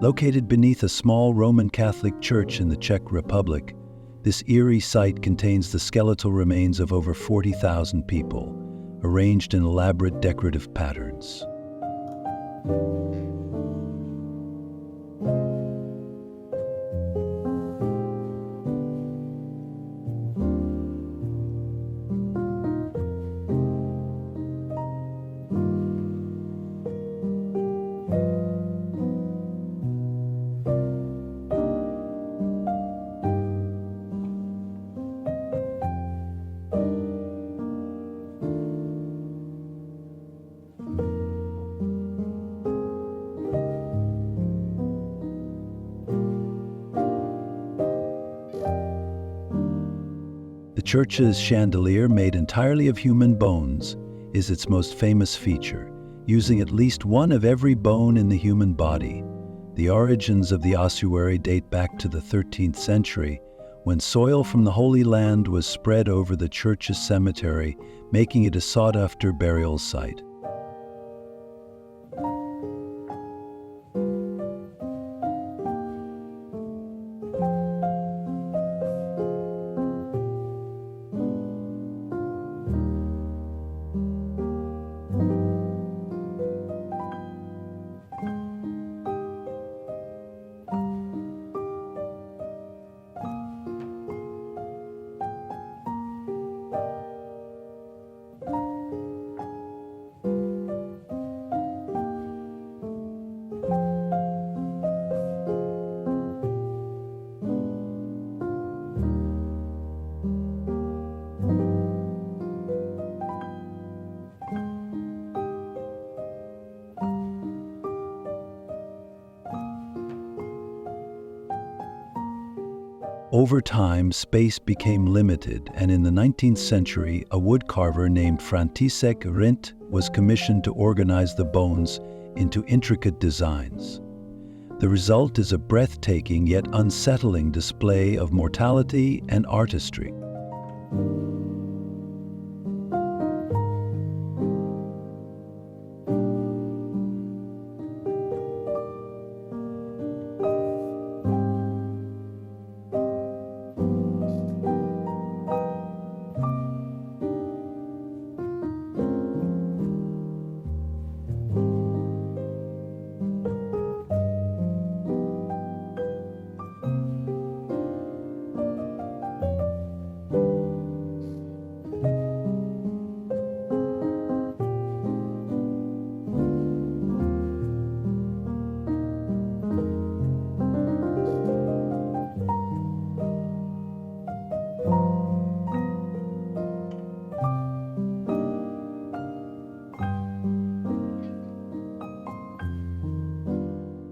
Located beneath a small Roman Catholic church in the Czech Republic, this eerie site contains the skeletal remains of over 40,000 people, arranged in elaborate decorative patterns. The church's chandelier, made entirely of human bones, is its most famous feature, using at least one of every bone in the human body. The origins of the ossuary date back to the 13th century, when soil from the Holy Land was spread over the church's cemetery, making it a sought-after burial site. Over time, space became limited, and in the 19th century, a woodcarver named Franciszek Rindt was commissioned to organize the bones into intricate designs. The result is a breathtaking yet unsettling display of mortality and artistry.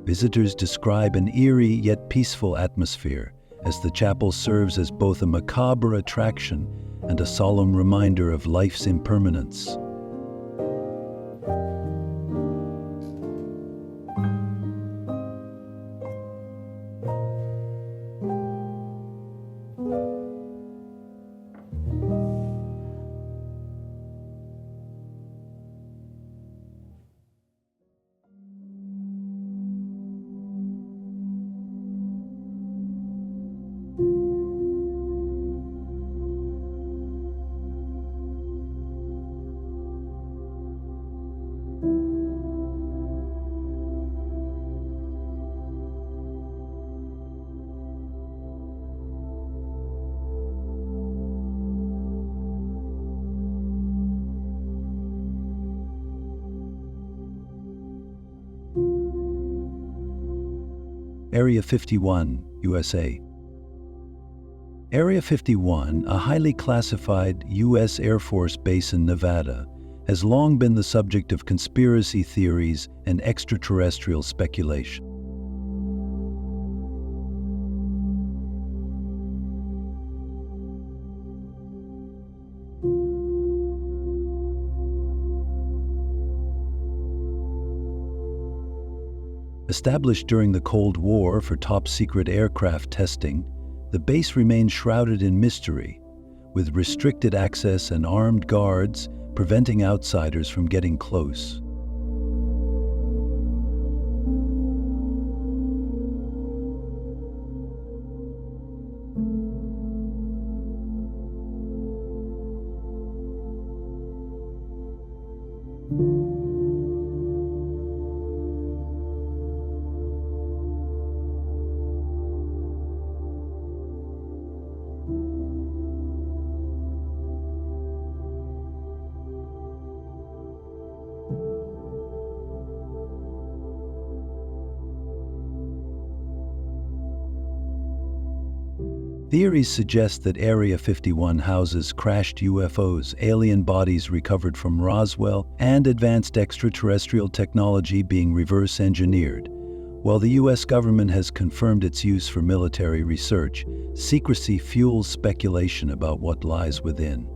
Visitors describe an eerie yet peaceful atmosphere, as the chapel serves as both a macabre attraction and a solemn reminder of life's impermanence. Area 51, USA. Area 51, a highly classified U.S. Air Force base in Nevada, has long been the subject of conspiracy theories and extraterrestrial speculation. Established during the Cold War for top-secret aircraft testing, the base remains shrouded in mystery, with restricted access and armed guards preventing outsiders from getting close. Theories suggest that Area 51 houses crashed UFOs, alien bodies recovered from Roswell, and advanced extraterrestrial technology being reverse-engineered. While the U.S. government has confirmed its use for military research, secrecy fuels speculation about what lies within.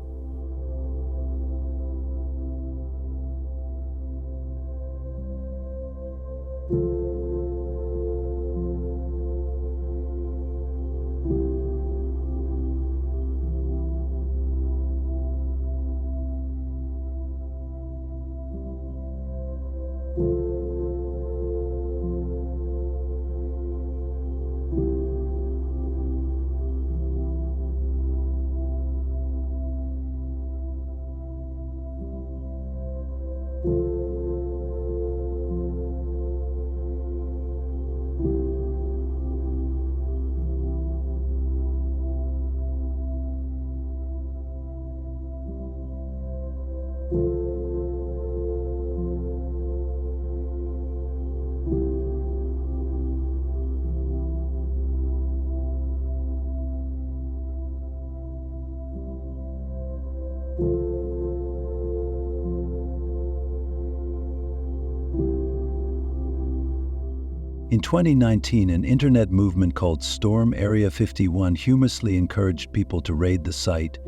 In 2019, an internet movement called Storm Area 51 humorously encouraged people to raid the site,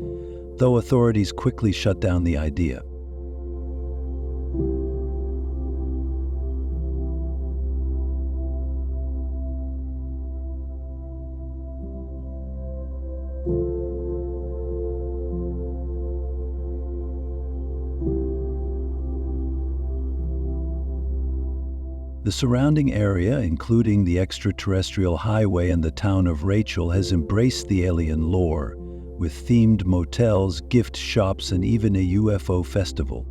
though authorities quickly shut down the idea. The surrounding area, including the extraterrestrial highway and the town of Rachel, has embraced the alien lore, with themed motels, gift shops, and even a UFO festival.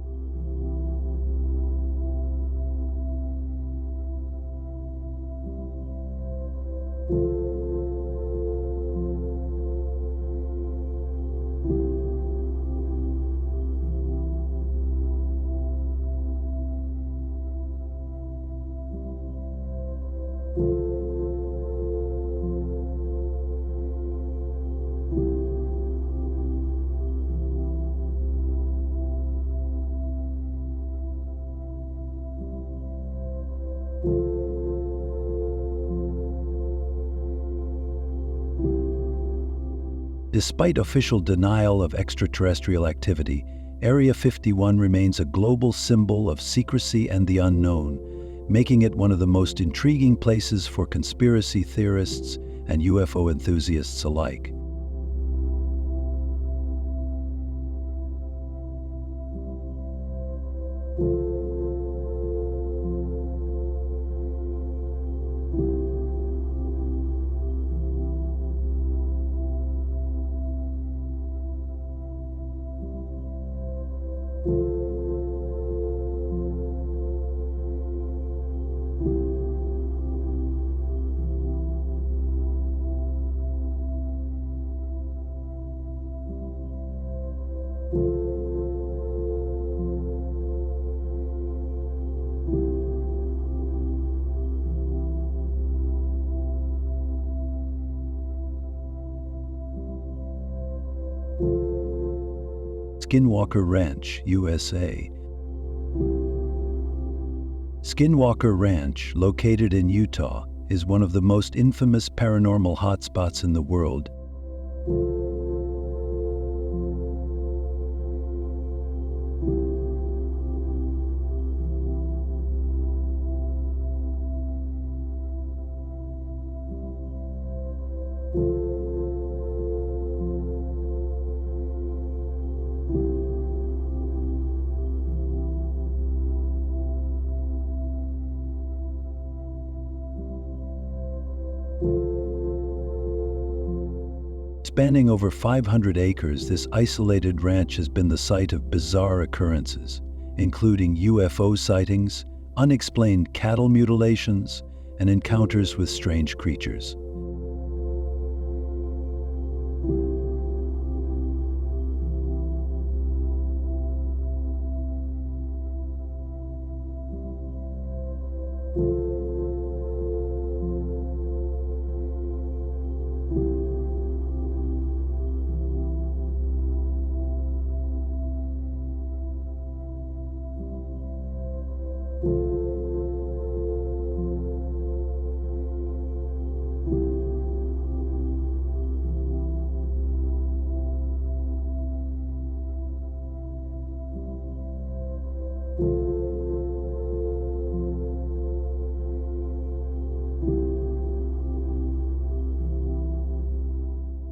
Despite official denial of extraterrestrial activity, Area 51 remains a global symbol of secrecy and the unknown, making it one of the most intriguing places for conspiracy theorists and UFO enthusiasts alike. Skinwalker Ranch, USA. Skinwalker Ranch, located in Utah, is one of the most infamous paranormal hotspots in the world. Spanning over 500 acres, this isolated ranch has been the site of bizarre occurrences, including UFO sightings, unexplained cattle mutilations, and encounters with strange creatures.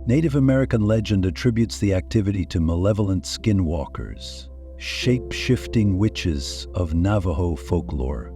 Native American legend attributes the activity to malevolent skinwalkers, shape-shifting witches of Navajo folklore.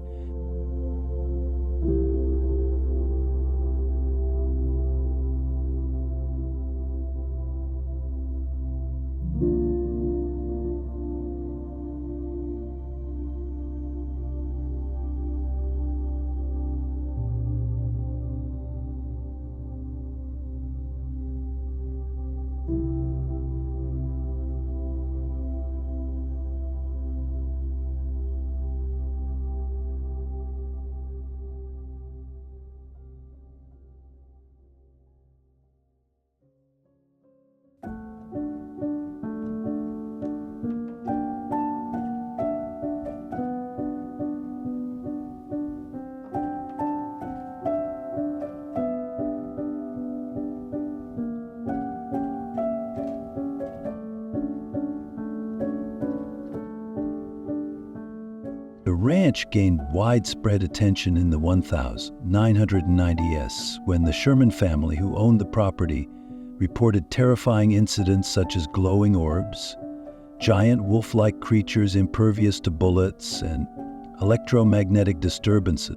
The ranch gained widespread attention in the 1990s when the Sherman family, who owned the property, reported terrifying incidents such as glowing orbs, giant wolf-like creatures impervious to bullets, and electromagnetic disturbances.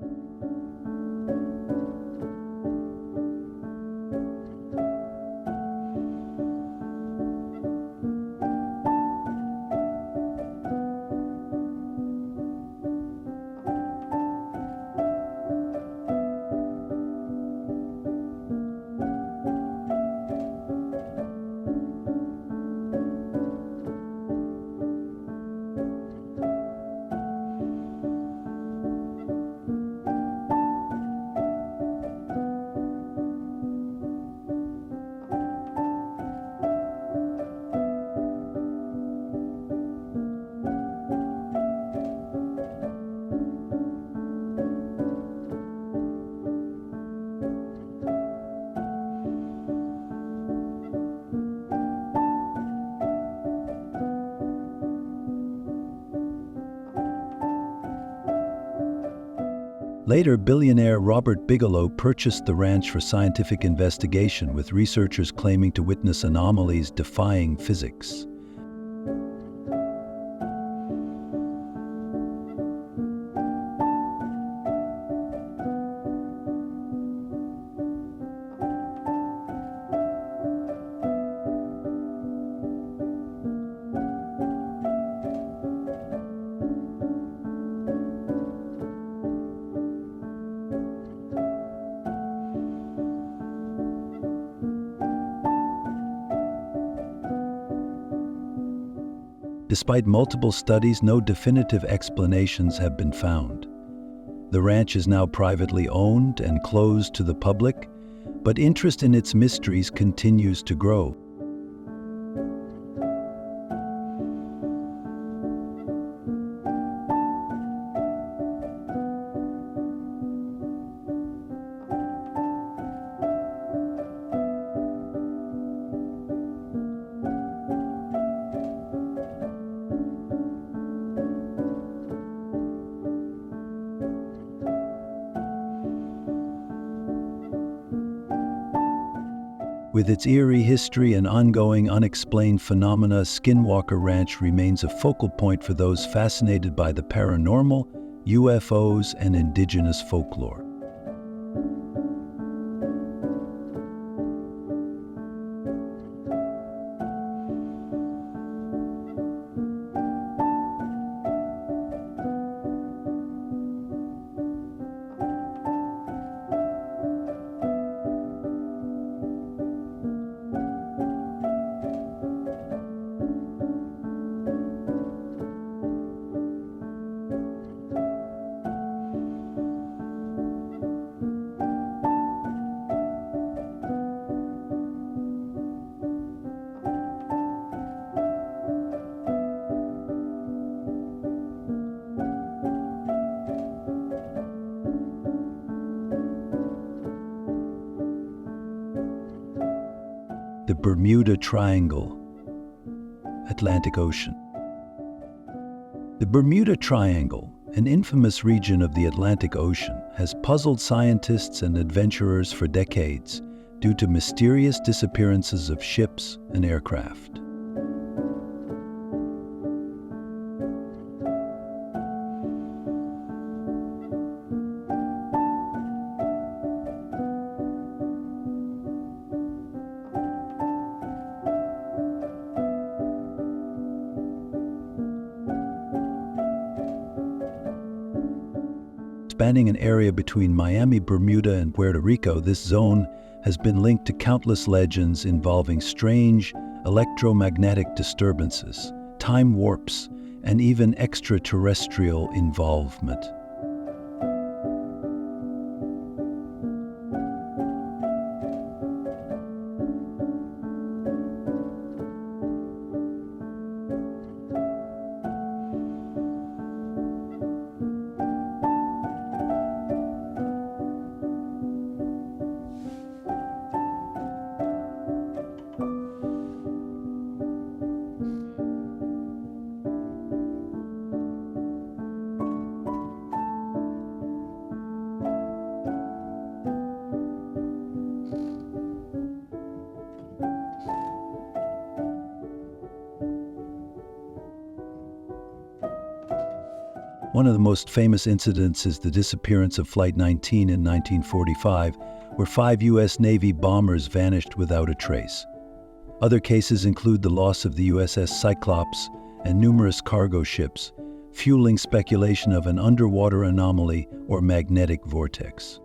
Later, billionaire Robert Bigelow purchased the ranch for scientific investigation, with researchers claiming to witness anomalies defying physics. Despite multiple studies, no definitive explanations have been found. The ranch is now privately owned and closed to the public, but interest in its mysteries continues to grow. With its eerie history and ongoing unexplained phenomena, Skinwalker Ranch remains a focal point for those fascinated by the paranormal, UFOs, and indigenous folklore. The Bermuda Triangle, Atlantic Ocean. The Bermuda Triangle, an infamous region of the Atlantic Ocean, has puzzled scientists and adventurers for decades due to mysterious disappearances of ships and aircraft. Spanning an area between Miami, Bermuda, and Puerto Rico, this zone has been linked to countless legends involving strange electromagnetic disturbances, time warps, and even extraterrestrial involvement. One of the most famous incidents is the disappearance of Flight 19 in 1945, where 5 U.S. Navy bombers vanished without a trace. Other cases include the loss of the USS Cyclops and numerous cargo ships, fueling speculation of an underwater anomaly or magnetic vortex.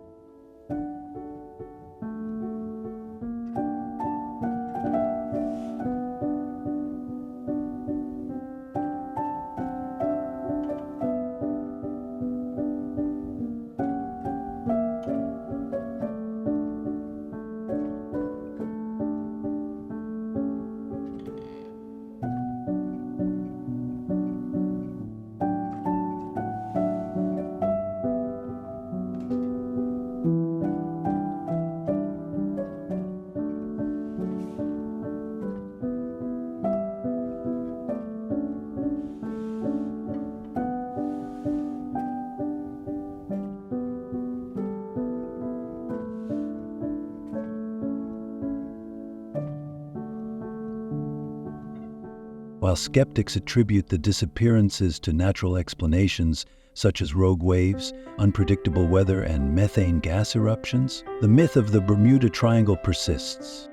While skeptics attribute the disappearances to natural explanations such as rogue waves, unpredictable weather, and methane gas eruptions, the myth of the Bermuda Triangle persists.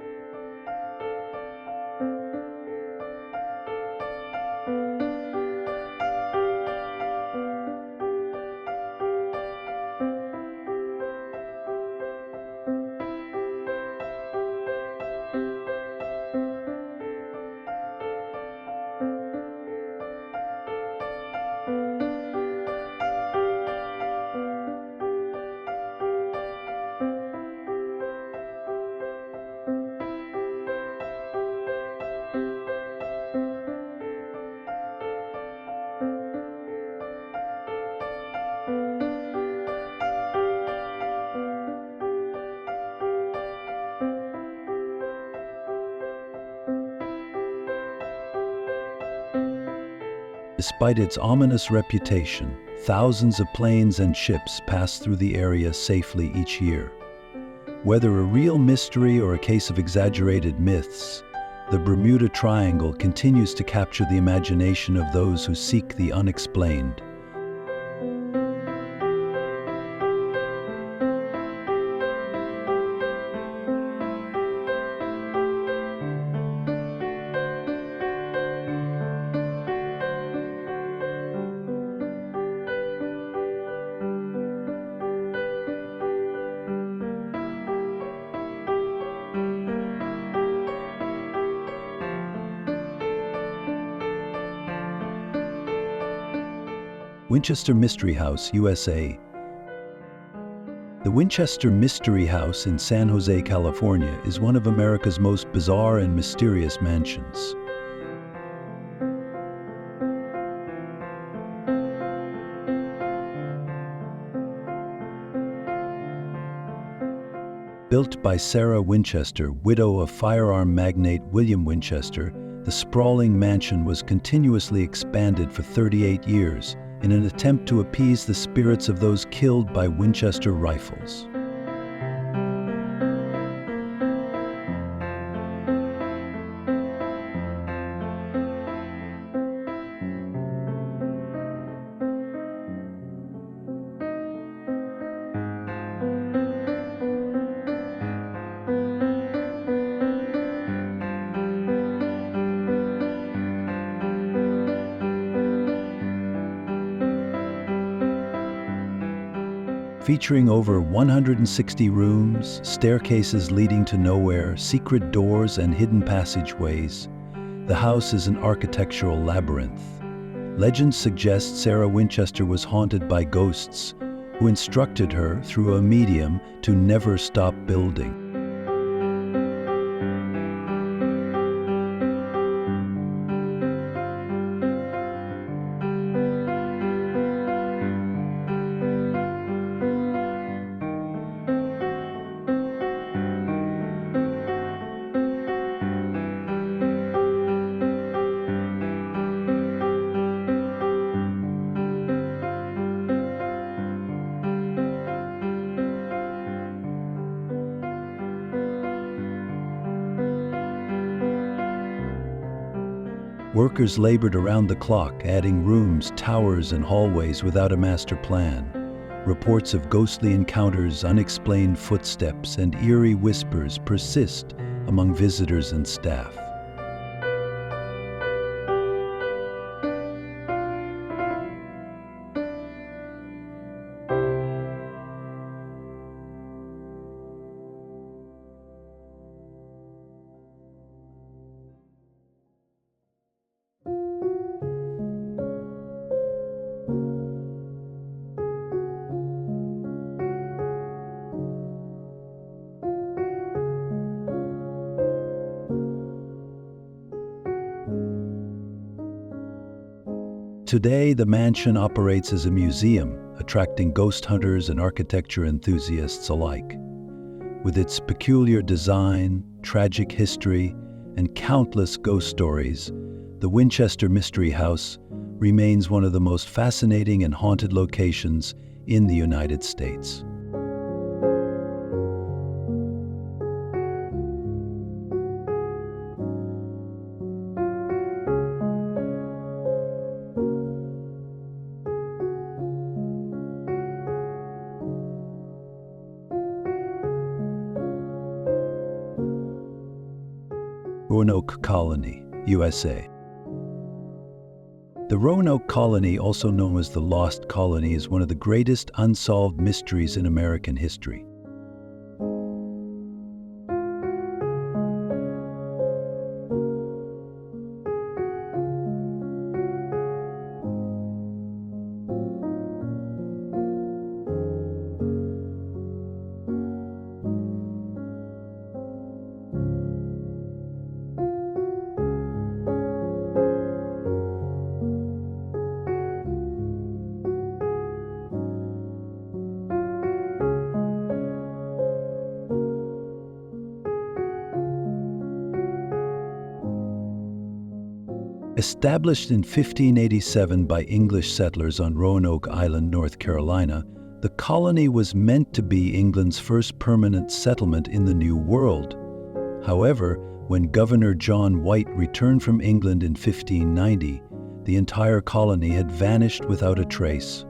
Despite its ominous reputation, thousands of planes and ships pass through the area safely each year. Whether a real mystery or a case of exaggerated myths, the Bermuda Triangle continues to capture the imagination of those who seek the unexplained. Winchester Mystery House, USA. The Winchester Mystery House in San Jose, California, is one of America's most bizarre and mysterious mansions. Built by Sarah Winchester, widow of firearm magnate William Winchester, the sprawling mansion was continuously expanded for 38 years in an attempt to appease the spirits of those killed by Winchester rifles. Featuring over 160 rooms, staircases leading to nowhere, secret doors, and hidden passageways, the house is an architectural labyrinth. Legend suggests Sarah Winchester was haunted by ghosts who instructed her, through a medium, to never stop building. Workers labored around the clock, adding rooms, towers, and hallways without a master plan. Reports of ghostly encounters, unexplained footsteps, and eerie whispers persist among visitors and staff. Today, the mansion operates as a museum, attracting ghost hunters and architecture enthusiasts alike. With its peculiar design, tragic history, and countless ghost stories, the Winchester Mystery House remains one of the most fascinating and haunted locations in the United States. Roanoke Colony, USA. The Roanoke Colony, also known as the Lost Colony, is one of the greatest unsolved mysteries in American history. Established in 1587 by English settlers on Roanoke Island, North Carolina, the colony was meant to be England's first permanent settlement in the New World. However, when Governor John White returned from England in 1590, the entire colony had vanished without a trace.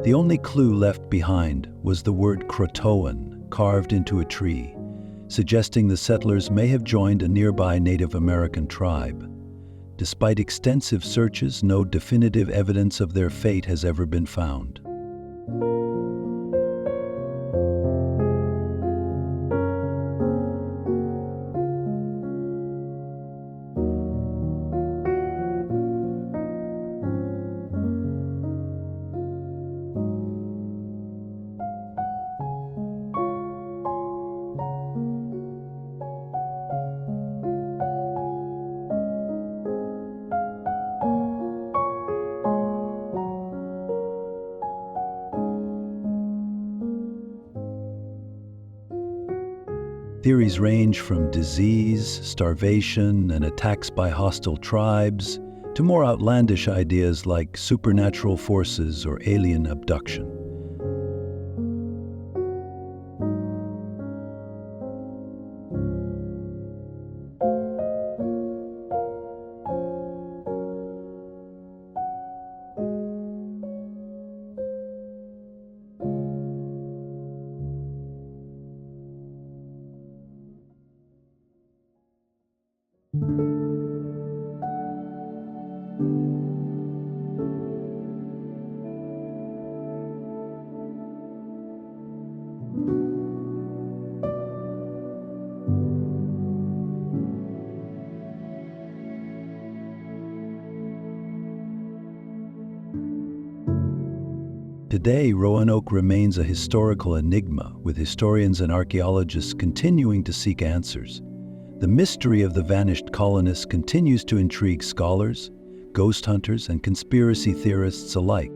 The only clue left behind was the word Croatoan carved into a tree, suggesting the settlers may have joined a nearby Native American tribe. Despite extensive searches, no definitive evidence of their fate has ever been found. Theories range from disease, starvation, and attacks by hostile tribes to more outlandish ideas like supernatural forces or alien abduction. Today, Roanoke remains a historical enigma, with historians and archaeologists continuing to seek answers. The mystery of the vanished colonists continues to intrigue scholars, ghost hunters, and conspiracy theorists alike.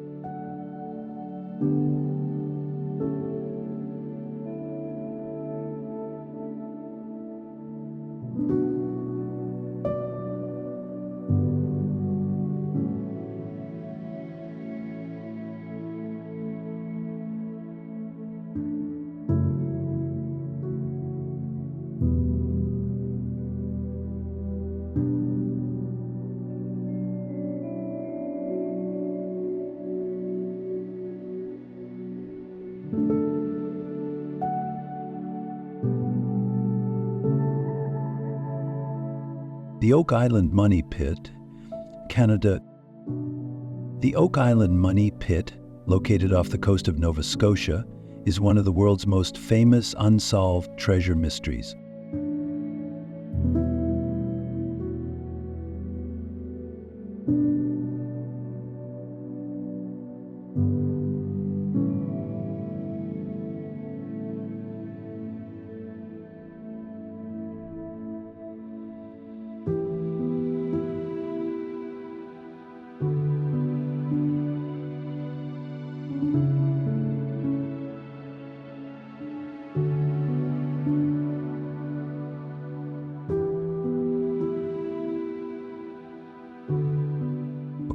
The Oak Island Money Pit, Canada. The Oak Island Money Pit, located off the coast of Nova Scotia, is one of the world's most famous unsolved treasure mysteries.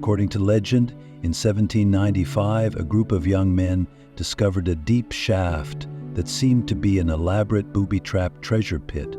According to legend, in 1795, a group of young men discovered a deep shaft that seemed to be an elaborate booby-trapped treasure pit.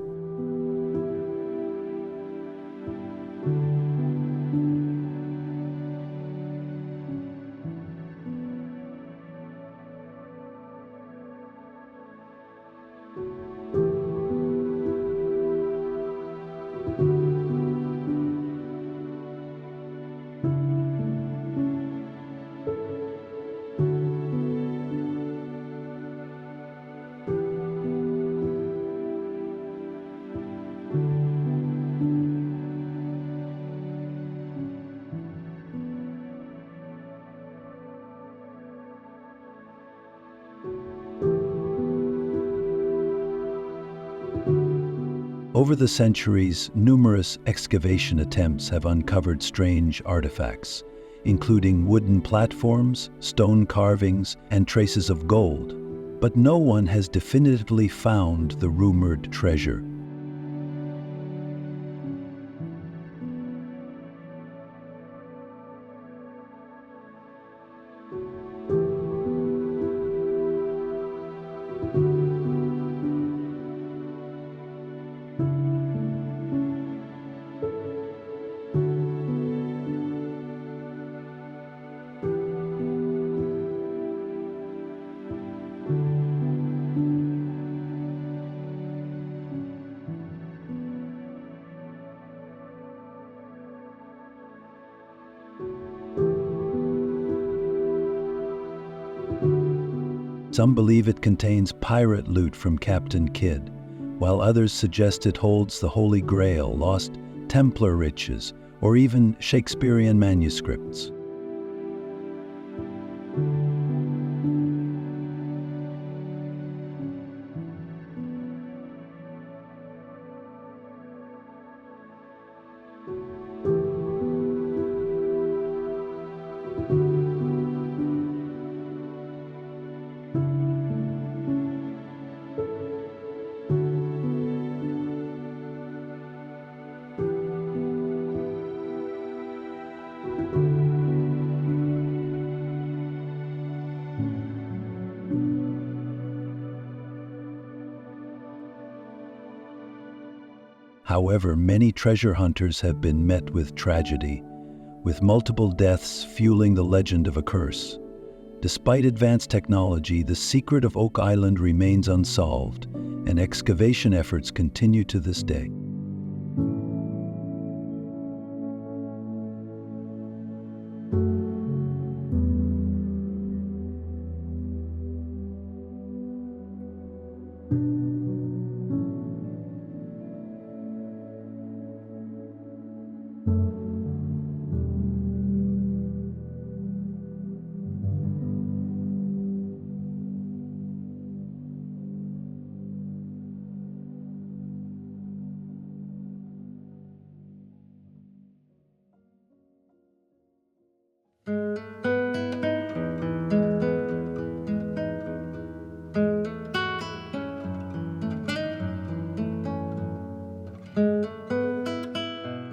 Over the centuries, numerous excavation attempts have uncovered strange artifacts, including wooden platforms, stone carvings, and traces of gold. But no one has definitively found the rumored treasure. Some believe it contains pirate loot from Captain Kidd, while others suggest it holds the Holy Grail, lost Templar riches, or even Shakespearean manuscripts. However, many treasure hunters have been met with tragedy, with multiple deaths fueling the legend of a curse. Despite advanced technology, the secret of Oak Island remains unsolved, and excavation efforts continue to this day.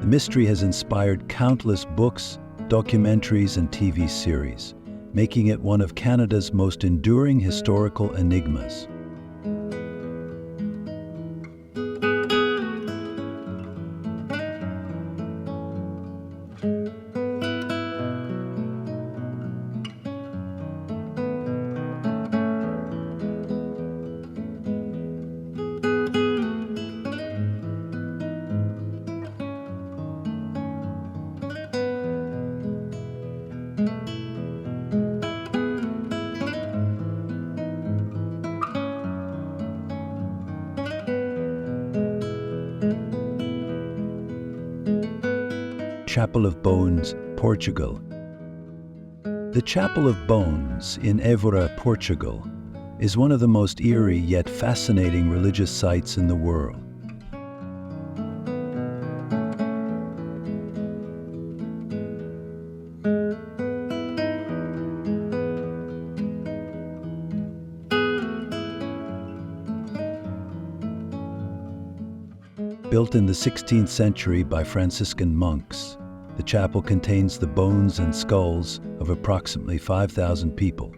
The mystery has inspired countless books, documentaries, and TV series, making it one of Canada's most enduring historical enigmas. Chapel of Bones, Portugal. The Chapel of Bones in Évora, Portugal, is one of the most eerie yet fascinating religious sites in the world. Built in the 16th century by Franciscan monks, the chapel contains the bones and skulls of approximately 5,000 people,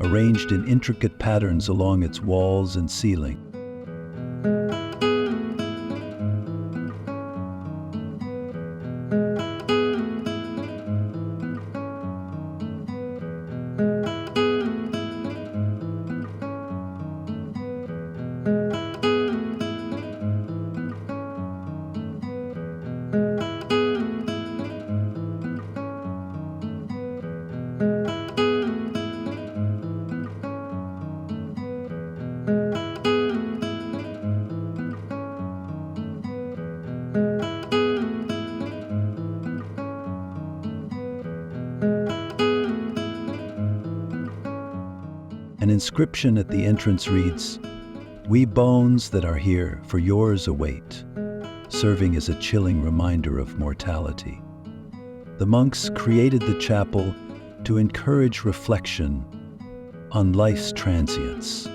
arranged in intricate patterns along its walls and ceiling. An inscription at the entrance reads, "We bones that are here for yours await," serving as a chilling reminder of mortality. The monks created the chapel to encourage reflection on life's transience.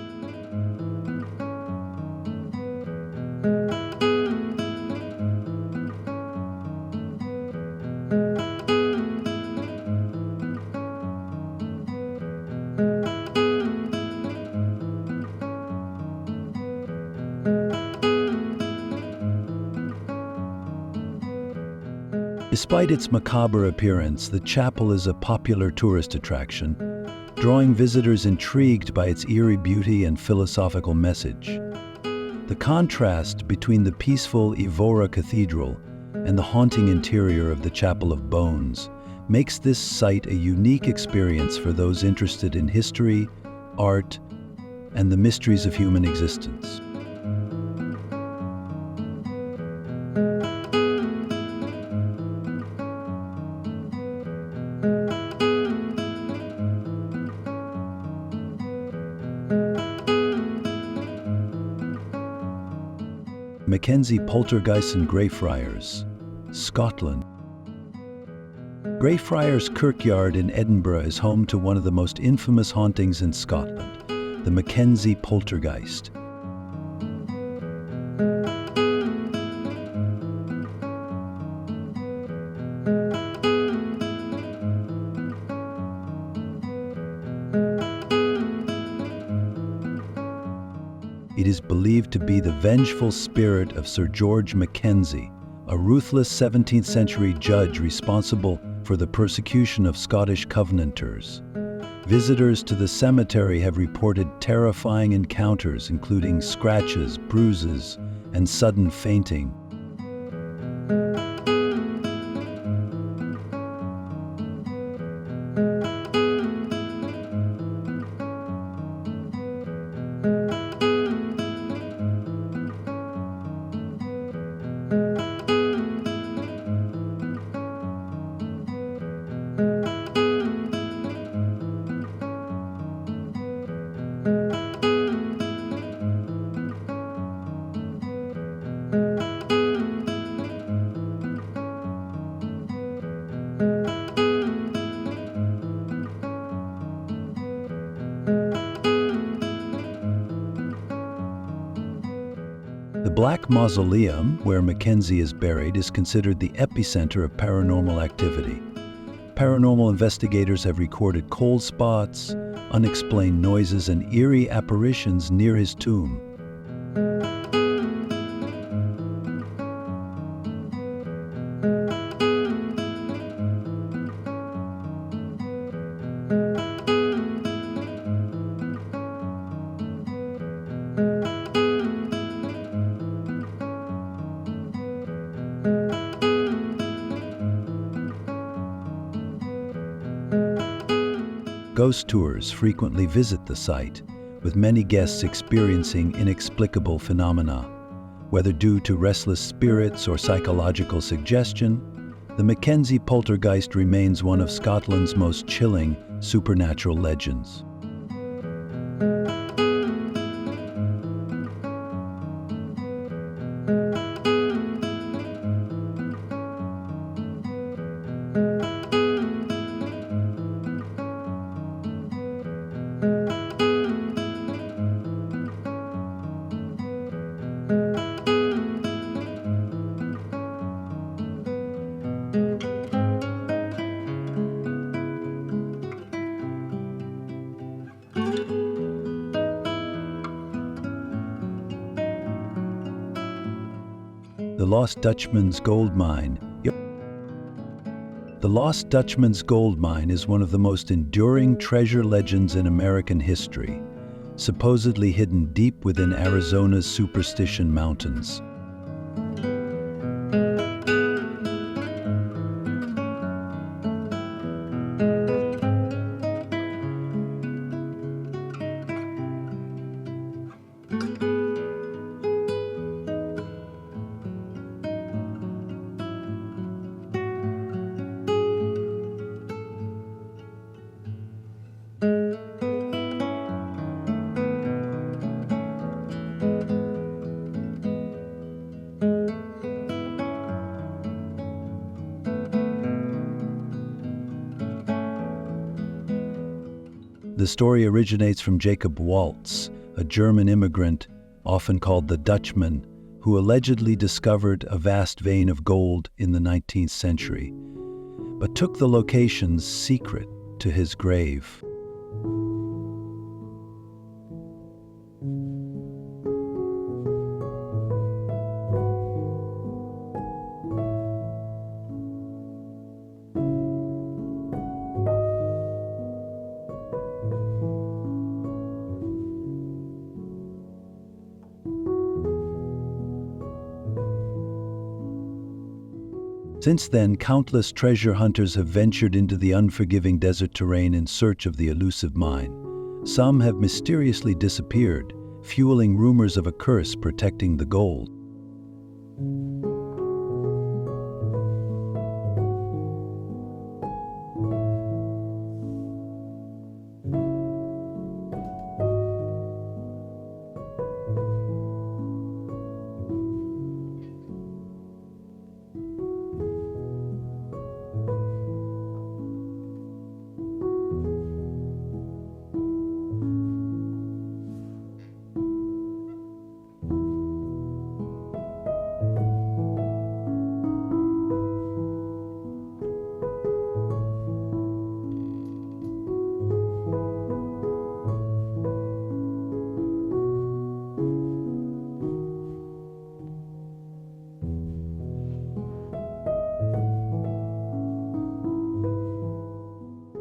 Despite its macabre appearance, the chapel is a popular tourist attraction, drawing visitors intrigued by its eerie beauty and philosophical message. The contrast between the peaceful Évora Cathedral and the haunting interior of the Chapel of Bones makes this site a unique experience for those interested in history, art, and the mysteries of human existence. Mackenzie Poltergeist and Greyfriars, Scotland. Greyfriars Kirkyard in Edinburgh is home to one of the most infamous hauntings in Scotland, the Mackenzie Poltergeist. It is believed to be the vengeful spirit of Sir George Mackenzie, a ruthless 17th century judge responsible for the persecution of Scottish Covenanters. Visitors to the cemetery have reported terrifying encounters, including scratches, bruises, and sudden fainting. The Black Mausoleum, where Mackenzie is buried, is considered the epicenter of paranormal activity. Paranormal investigators have recorded cold spots, unexplained noises, and eerie apparitions near his tomb. Ghost tours frequently visit the site, with many guests experiencing inexplicable phenomena. Whether due to restless spirits or psychological suggestion, the Mackenzie poltergeist remains one of Scotland's most chilling supernatural legends. The Lost Dutchman's Gold Mine. The Lost Dutchman's Gold Mine is one of the most enduring treasure legends in American history, supposedly hidden deep within Arizona's Superstition Mountains. The story originates from Jacob Waltz, a German immigrant, often called the Dutchman, who allegedly discovered a vast vein of gold in the 19th century, but took the locations secret to his grave. Since then, countless treasure hunters have ventured into the unforgiving desert terrain in search of the elusive mine. Some have mysteriously disappeared, fueling rumors of a curse protecting the gold.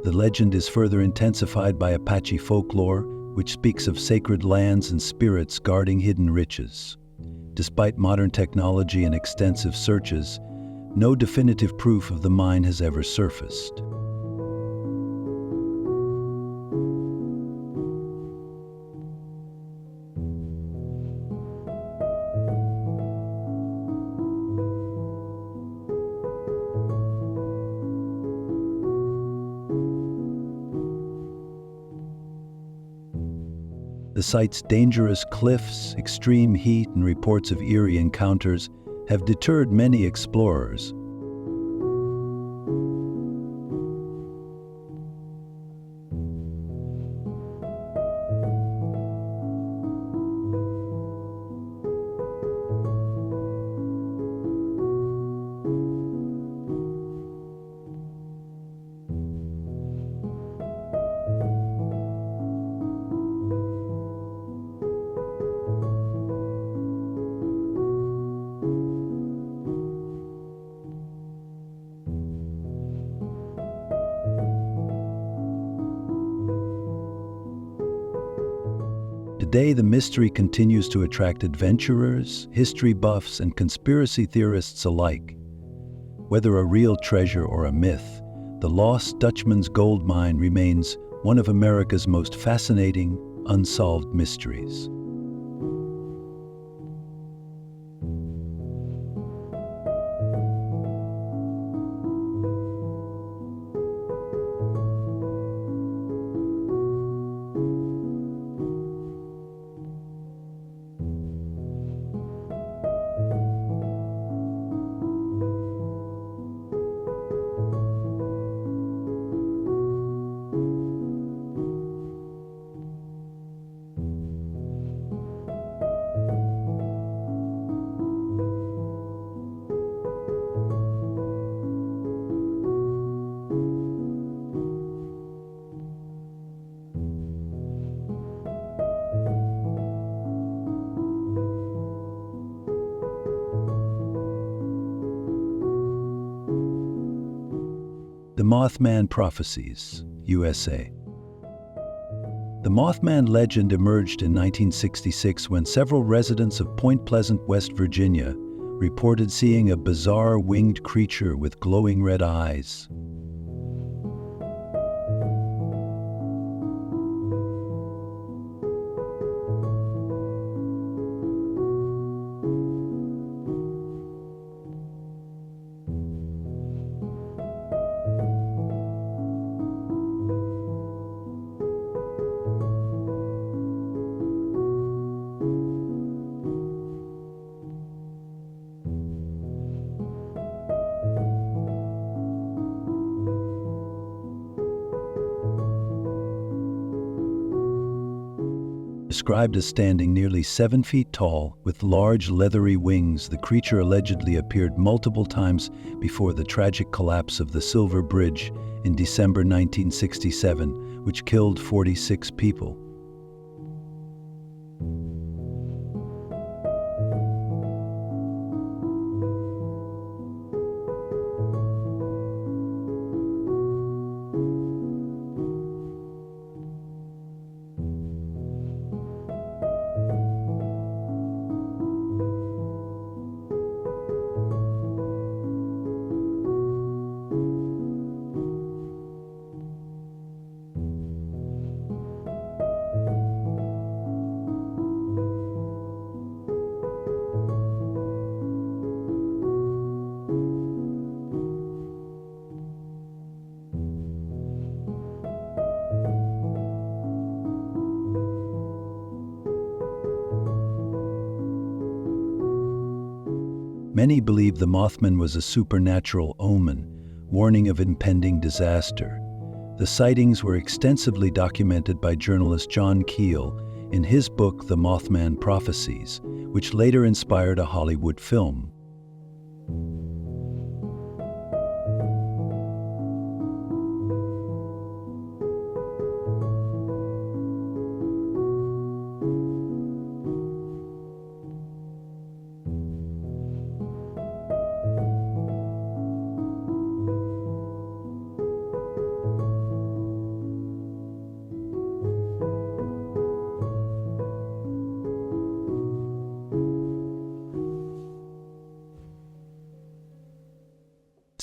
The legend is further intensified by Apache folklore, which speaks of sacred lands and spirits guarding hidden riches. Despite modern technology and extensive searches, no definitive proof of the mine has ever surfaced. The site's dangerous cliffs, extreme heat, and reports of eerie encounters have deterred many explorers. Today, the mystery continues to attract adventurers, history buffs, and conspiracy theorists alike. Whether a real treasure or a myth, the lost Dutchman's gold mine remains one of America's most fascinating, unsolved mysteries. The Mothman Prophecies, USA. The Mothman legend emerged in 1966 when several residents of Point Pleasant, West Virginia, reported seeing a bizarre winged creature with glowing red eyes. Described as standing nearly 7 feet tall, with large leathery wings, the creature allegedly appeared multiple times before the tragic collapse of the Silver Bridge in December 1967, which killed 46 people. Many believe the Mothman was a supernatural omen, warning of impending disaster. The sightings were extensively documented by journalist John Keel in his book The Mothman Prophecies, which later inspired a Hollywood film.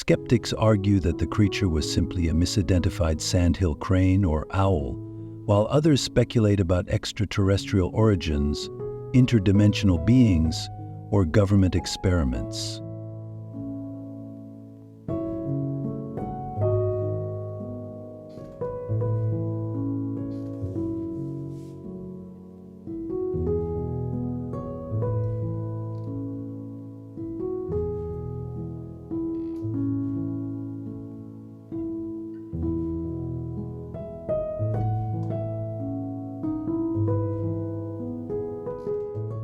Skeptics argue that the creature was simply a misidentified sandhill crane or owl, while others speculate about extraterrestrial origins, interdimensional beings, or government experiments.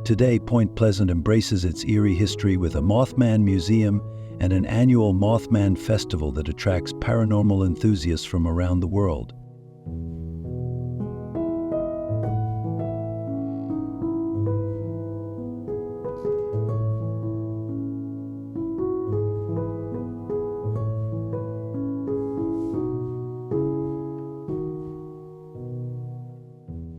Today, Point Pleasant embraces its eerie history with a Mothman Museum and an annual Mothman Festival that attracts paranormal enthusiasts from around the world.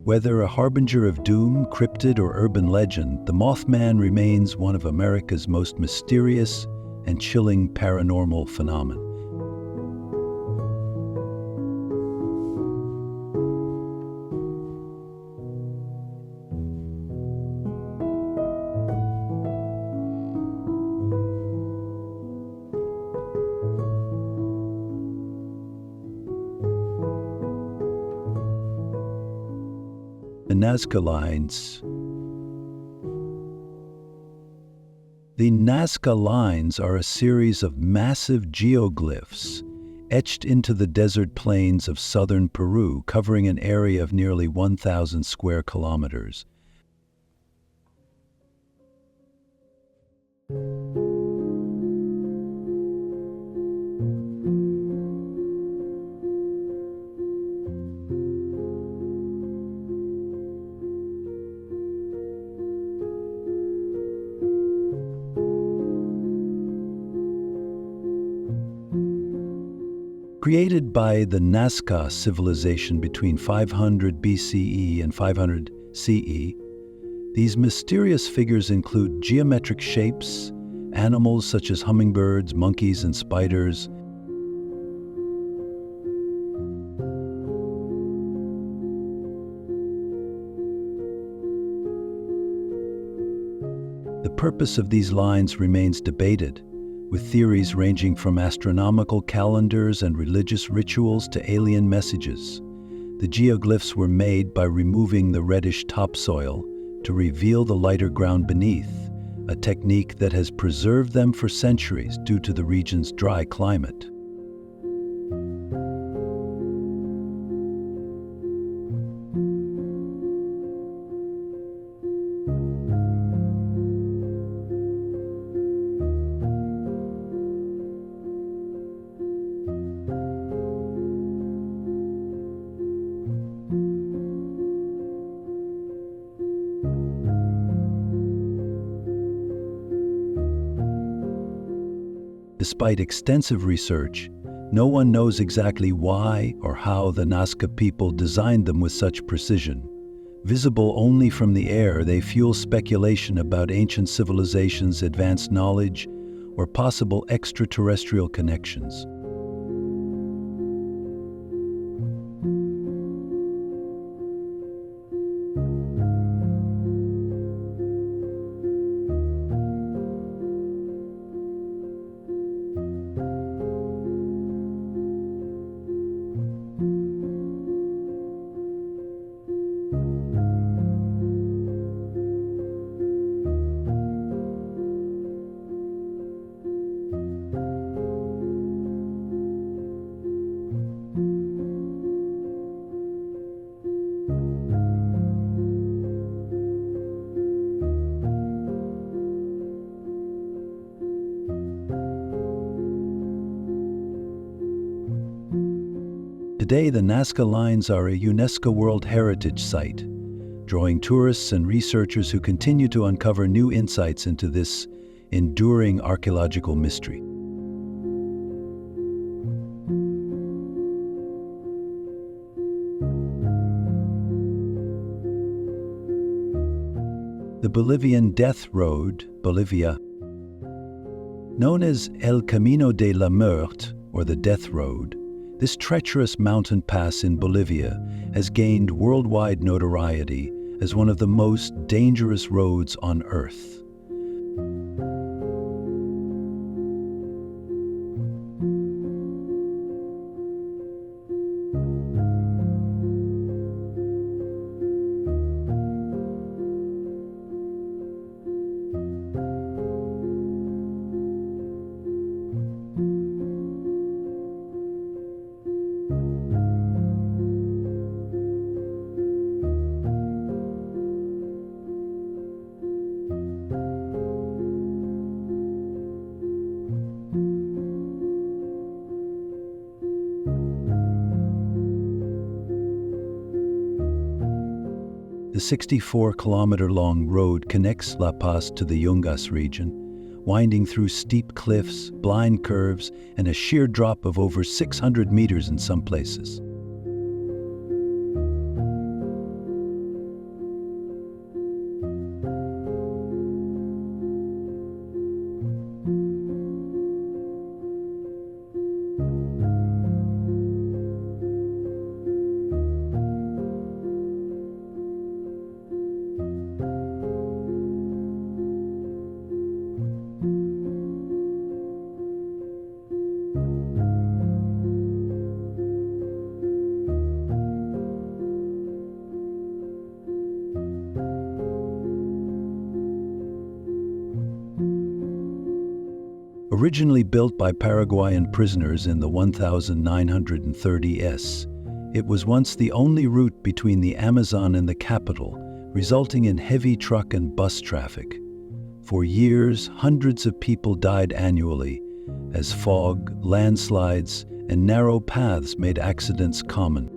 Whether a harbinger of doom, cryptid, or urban legend, the Mothman remains one of America's most mysterious and chilling paranormal phenomena. The Nazca Lines. The Nazca Lines are a series of massive geoglyphs etched into the desert plains of southern Peru, covering an area of nearly 1,000 square kilometers. Created by the Nazca civilization between 500 BCE and 500 CE, these mysterious figures include geometric shapes, animals such as hummingbirds, monkeys, and spiders, the purpose of these lines remains debated, with theories ranging from astronomical calendars and religious rituals to alien messages. The geoglyphs were made by removing the reddish topsoil to reveal the lighter ground beneath, a technique that has preserved them for centuries due to the region's dry climate. Despite extensive research, no one knows exactly why or how the Nazca people designed them with such precision. Visible only from the air, they fuel speculation about ancient civilizations, advanced knowledge, or possible extraterrestrial connections. Today, the Nazca Lines are a UNESCO World Heritage Site, drawing tourists and researchers who continue to uncover new insights into this enduring archaeological mystery. The Bolivian Death Road, Bolivia, Known as El Camino de la Muerte, or the Death Road, this treacherous mountain pass in Bolivia has gained worldwide notoriety as one of the most dangerous roads on Earth. The 64-kilometer-long road connects La Paz to the Yungas region, winding through steep cliffs, blind curves, and a sheer drop of over 600 meters in some places. Originally built by Paraguayan prisoners in the 1930s, it was once the only route between the Amazon and the capital, resulting in heavy truck and bus traffic. For years, hundreds of people died annually, as fog, landslides, and narrow paths made accidents common.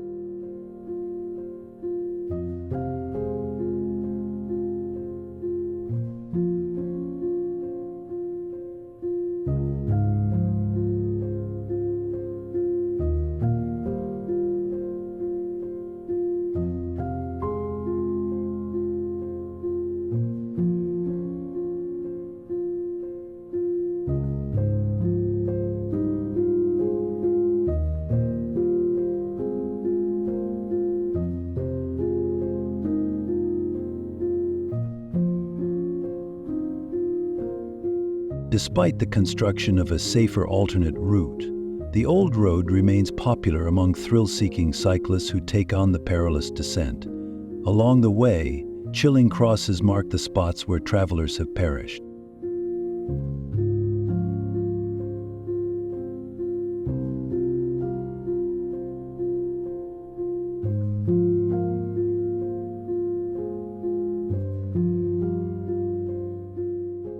Despite the construction of a safer alternate route, the old road remains popular among thrill-seeking cyclists who take on the perilous descent. Along the way, chilling crosses mark the spots where travelers have perished.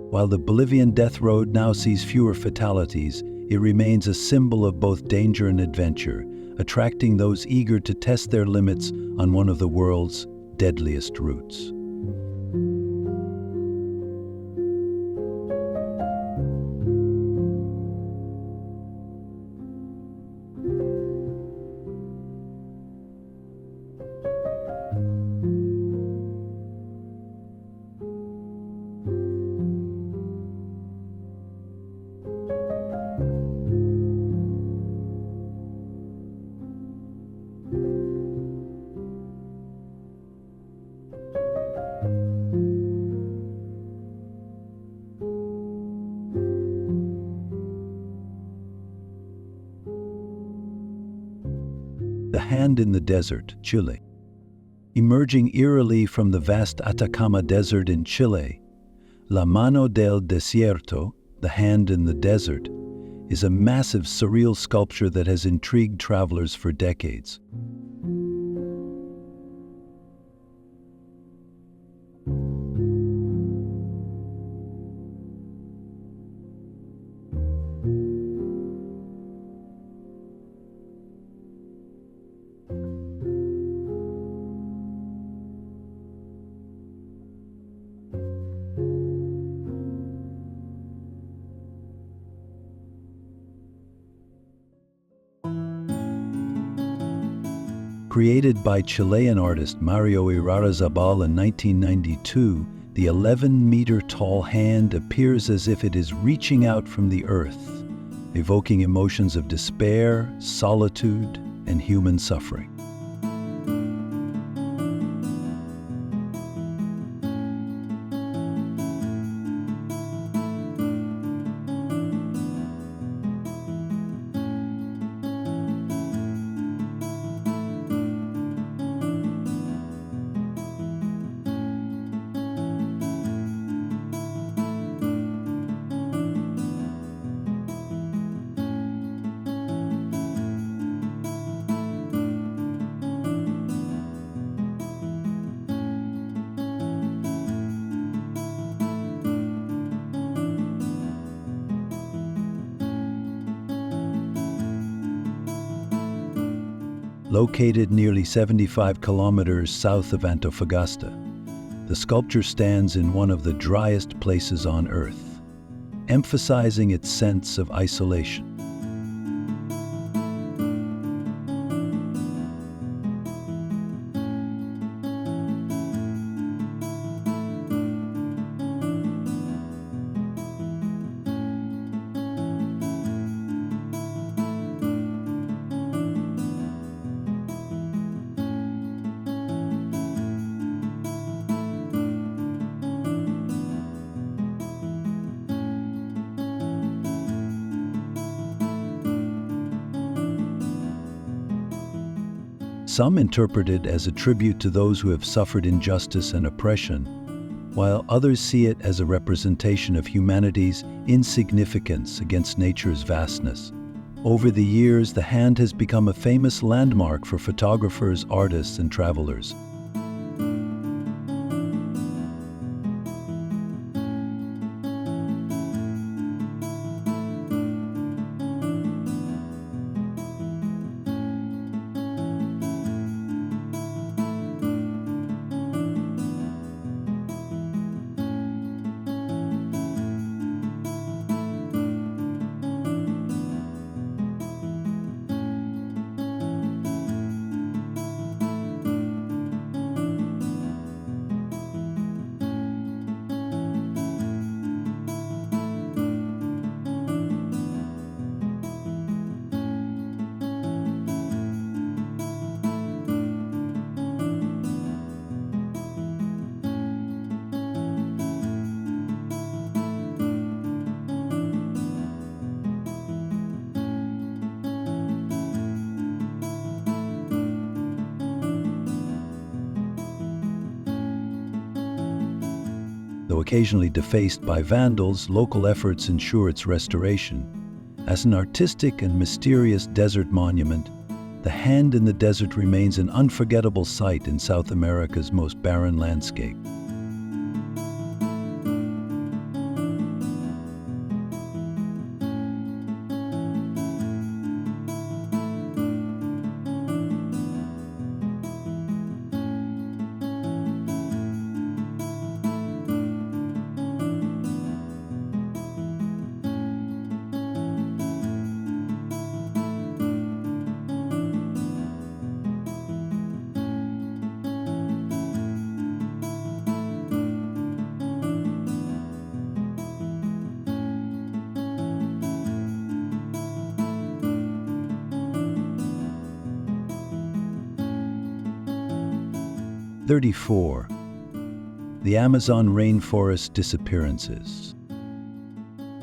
While the Bolivian death road now sees fewer fatalities, it remains a symbol of both danger and adventure, attracting those eager to test their limits on one of the world's deadliest routes. The Hand in the Desert, Chile. Emerging eerily from the vast Atacama Desert in Chile, La Mano del Desierto, the Hand in the Desert, is a massive surreal sculpture that has intrigued travelers for decades. Created by Chilean artist Mario Irarrázaval in 1992, The 11-meter-tall hand appears as if it is reaching out from the earth, evoking emotions of despair, solitude, and human suffering. Located nearly 75 kilometers south of Antofagasta, the sculpture stands in one of the driest places on Earth, emphasizing its sense of isolation. Some interpret it as a tribute to those who have suffered injustice and oppression, while others see it as a representation of humanity's insignificance against nature's vastness. Over the years, the hand has become a famous landmark for photographers, artists, and travelers. Though occasionally defaced by vandals, local efforts ensure its restoration. As an artistic and mysterious desert monument, the hand in the desert remains an unforgettable sight in South America's most barren landscape. '34. The Amazon rainforest disappearances.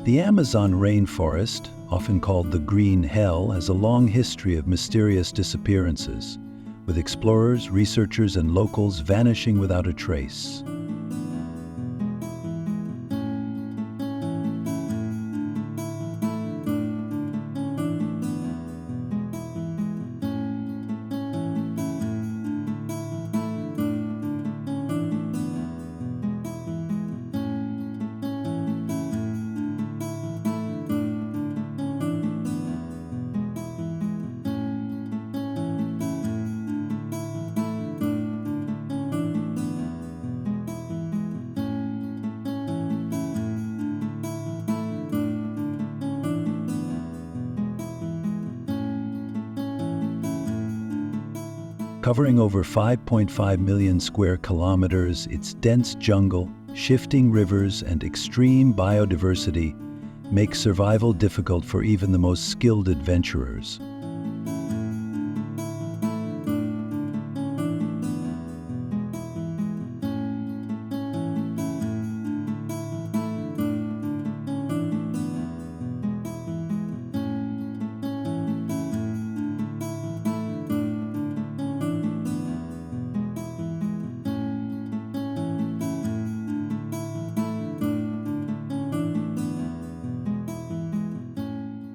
The Amazon rainforest, often called the Green Hell, has a long history of mysterious disappearances, with explorers, researchers, and locals vanishing without a trace. Covering over 5.5 million square kilometers, its dense jungle, shifting rivers, and extreme biodiversity make survival difficult for even the most skilled adventurers.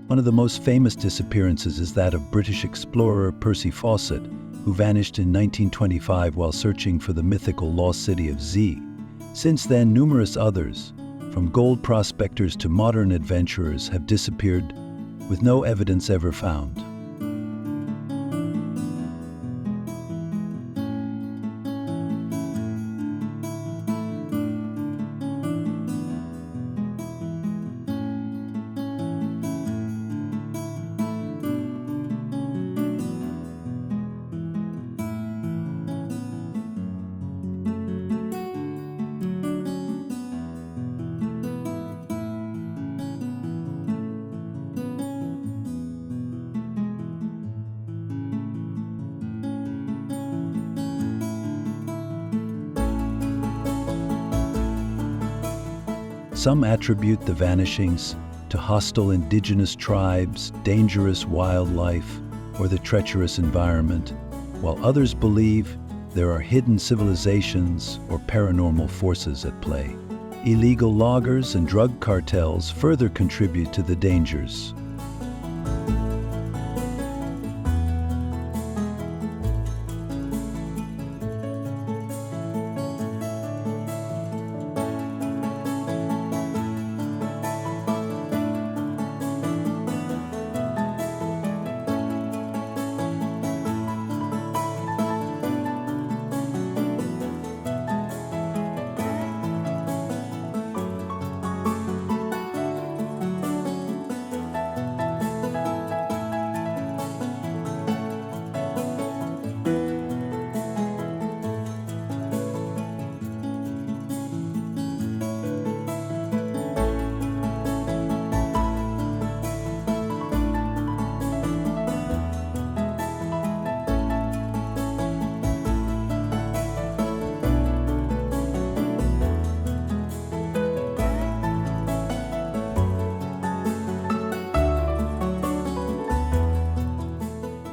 One of the most famous disappearances is that of British explorer Percy Fawcett, who vanished in 1925 while searching for the mythical lost city of Z. Since then, numerous others, from gold prospectors to modern adventurers, have disappeared with no evidence ever found. Some attribute the vanishings to hostile indigenous tribes, dangerous wildlife, or the treacherous environment, while others believe there are hidden civilizations or paranormal forces at play. Illegal loggers and drug cartels further contribute to the dangers.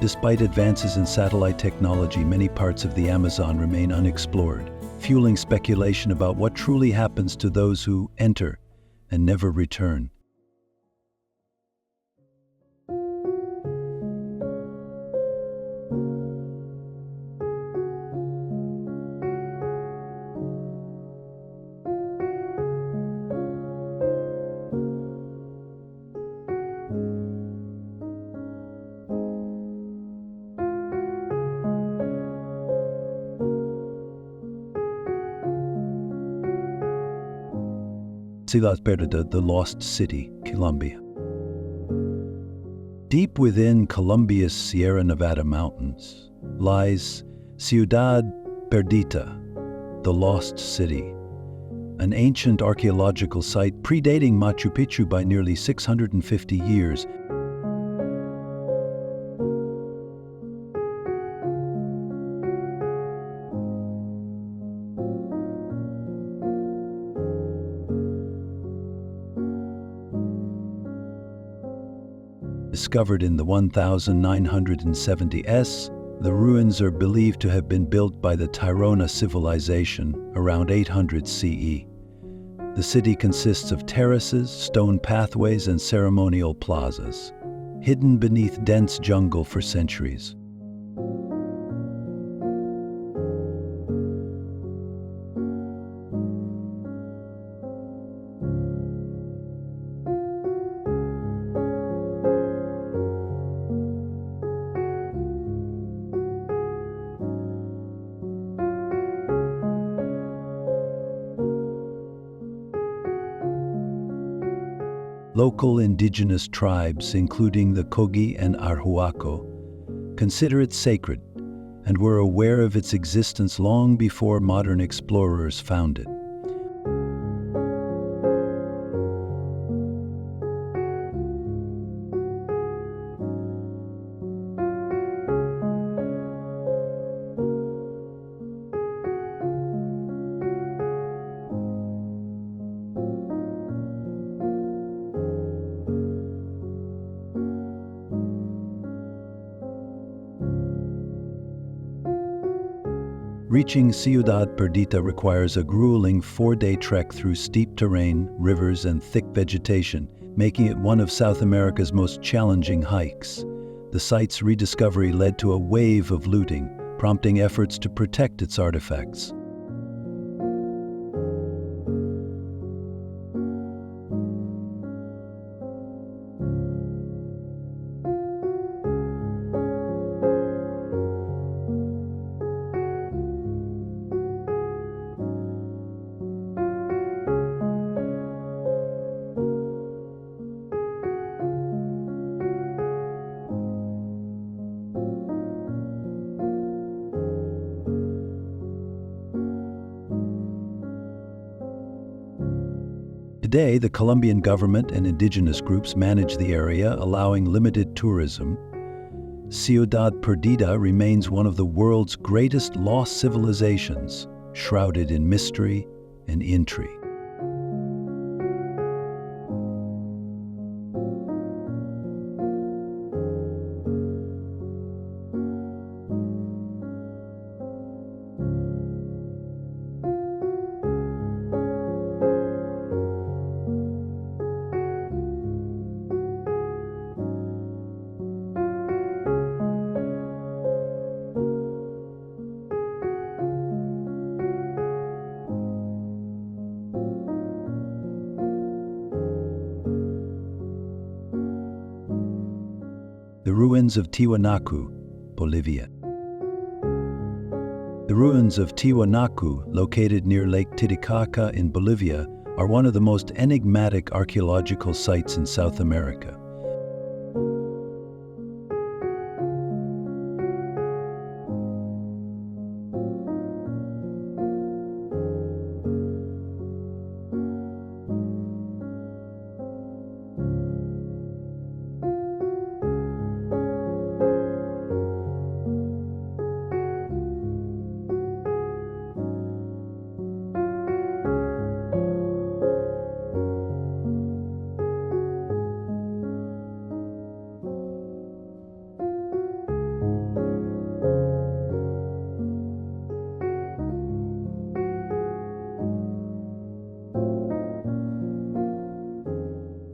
Despite advances in satellite technology, many parts of the Amazon remain unexplored, fueling speculation about what truly happens to those who enter and never return. Ciudad Perdida, the Lost City, Colombia. Deep within Colombia's Sierra Nevada mountains lies Ciudad Perdida, the Lost City, an ancient archaeological site predating Machu Picchu by nearly 650 years. Discovered in the 1970s, the ruins are believed to have been built by the Tirona civilization around 800 CE. The city consists of terraces, stone pathways, and ceremonial plazas, hidden beneath dense jungle for centuries. Local indigenous tribes, including the Kogi and Arhuaco, consider it sacred and were aware of its existence long before modern explorers found it. Reaching Ciudad Perdita requires a grueling 4-day trek through steep terrain, rivers, and thick vegetation, making it one of South America's most challenging hikes. The site's rediscovery led to a wave of looting, prompting efforts to protect its artifacts. Today, the Colombian government and indigenous groups manage the area, allowing limited tourism. Ciudad Perdita remains one of the world's greatest lost civilizations, shrouded in mystery and intrigue. The Ruins of Tiwanaku, Bolivia. The ruins of Tiwanaku, located near Lake Titicaca in Bolivia, are one of the most enigmatic archaeological sites in South America.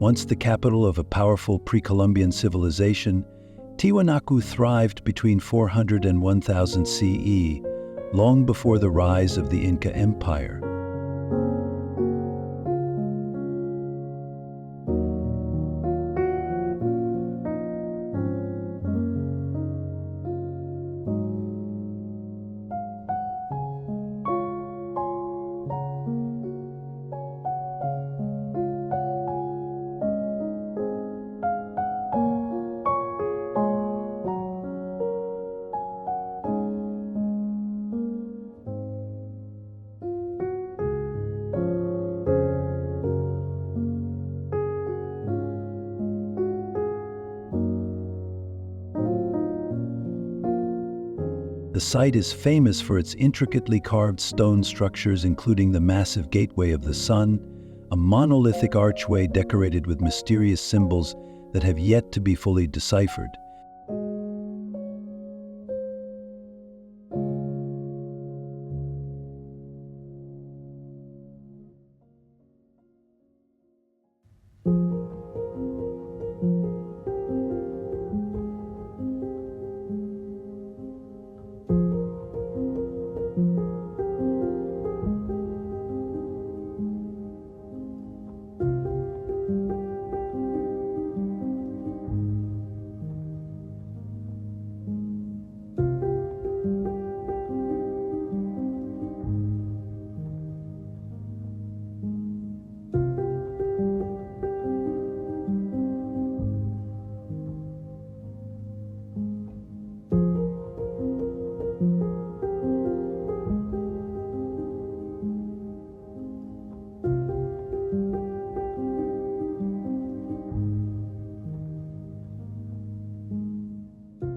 Once the capital of a powerful pre-Columbian civilization, Tiwanaku thrived between 400 and 1000 CE, long before the rise of the Inca Empire. The site is famous for its intricately carved stone structures, including the massive Gateway of the Sun, a monolithic archway decorated with mysterious symbols that have yet to be fully deciphered.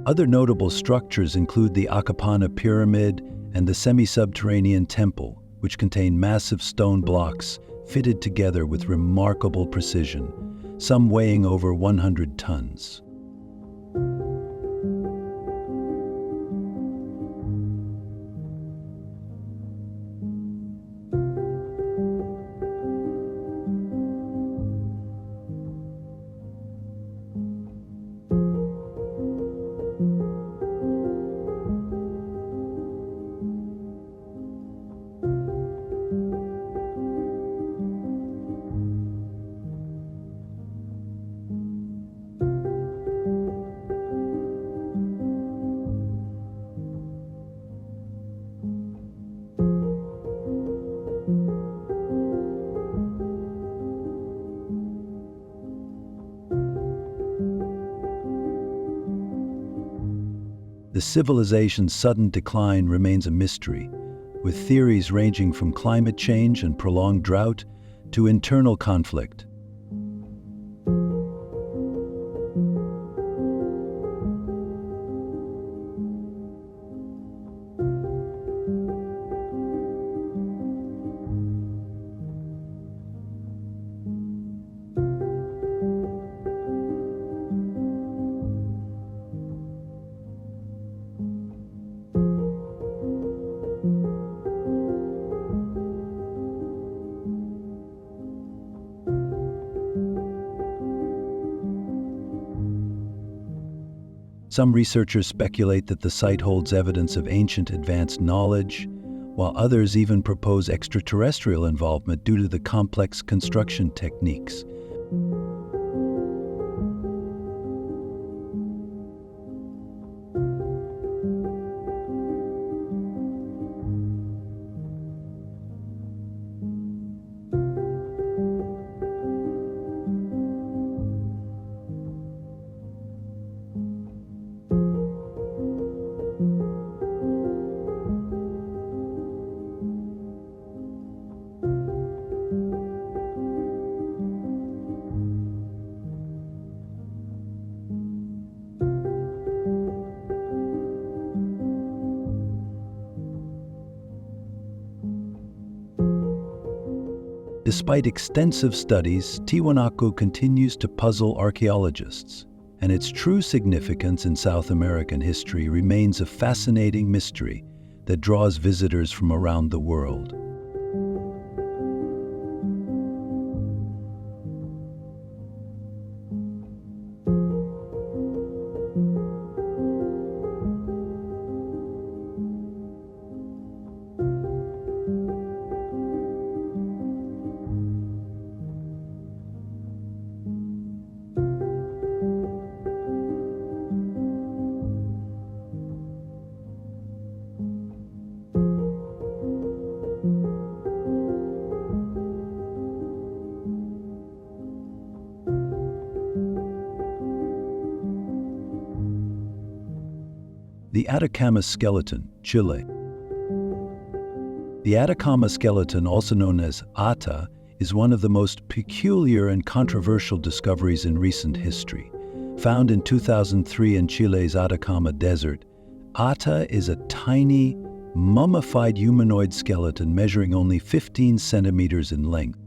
Other notable structures include the Akapana Pyramid and the semi-subterranean temple, which contain massive stone blocks fitted together with remarkable precision, some weighing over 100 tons. The civilization's sudden decline remains a mystery, with theories ranging from climate change and prolonged drought to internal conflict. Some researchers speculate that the site holds evidence of ancient advanced knowledge, while others even propose extraterrestrial involvement due to the complex construction techniques. Despite extensive studies, Tiwanaku continues to puzzle archaeologists, and its true significance in South American history remains a fascinating mystery that draws visitors from around the world. The Atacama Skeleton, Chile. The Atacama Skeleton, also known as Ata, is one of the most peculiar and controversial discoveries in recent history. Found in 2003 in Chile's Atacama Desert, Ata is a tiny, mummified humanoid skeleton measuring only 15 centimeters in length.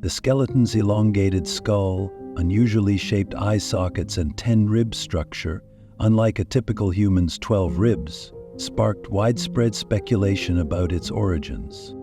The skeleton's elongated skull, unusually shaped eye sockets, and 10-rib structure, unlike a typical human's 12 ribs, sparked widespread speculation about its origins.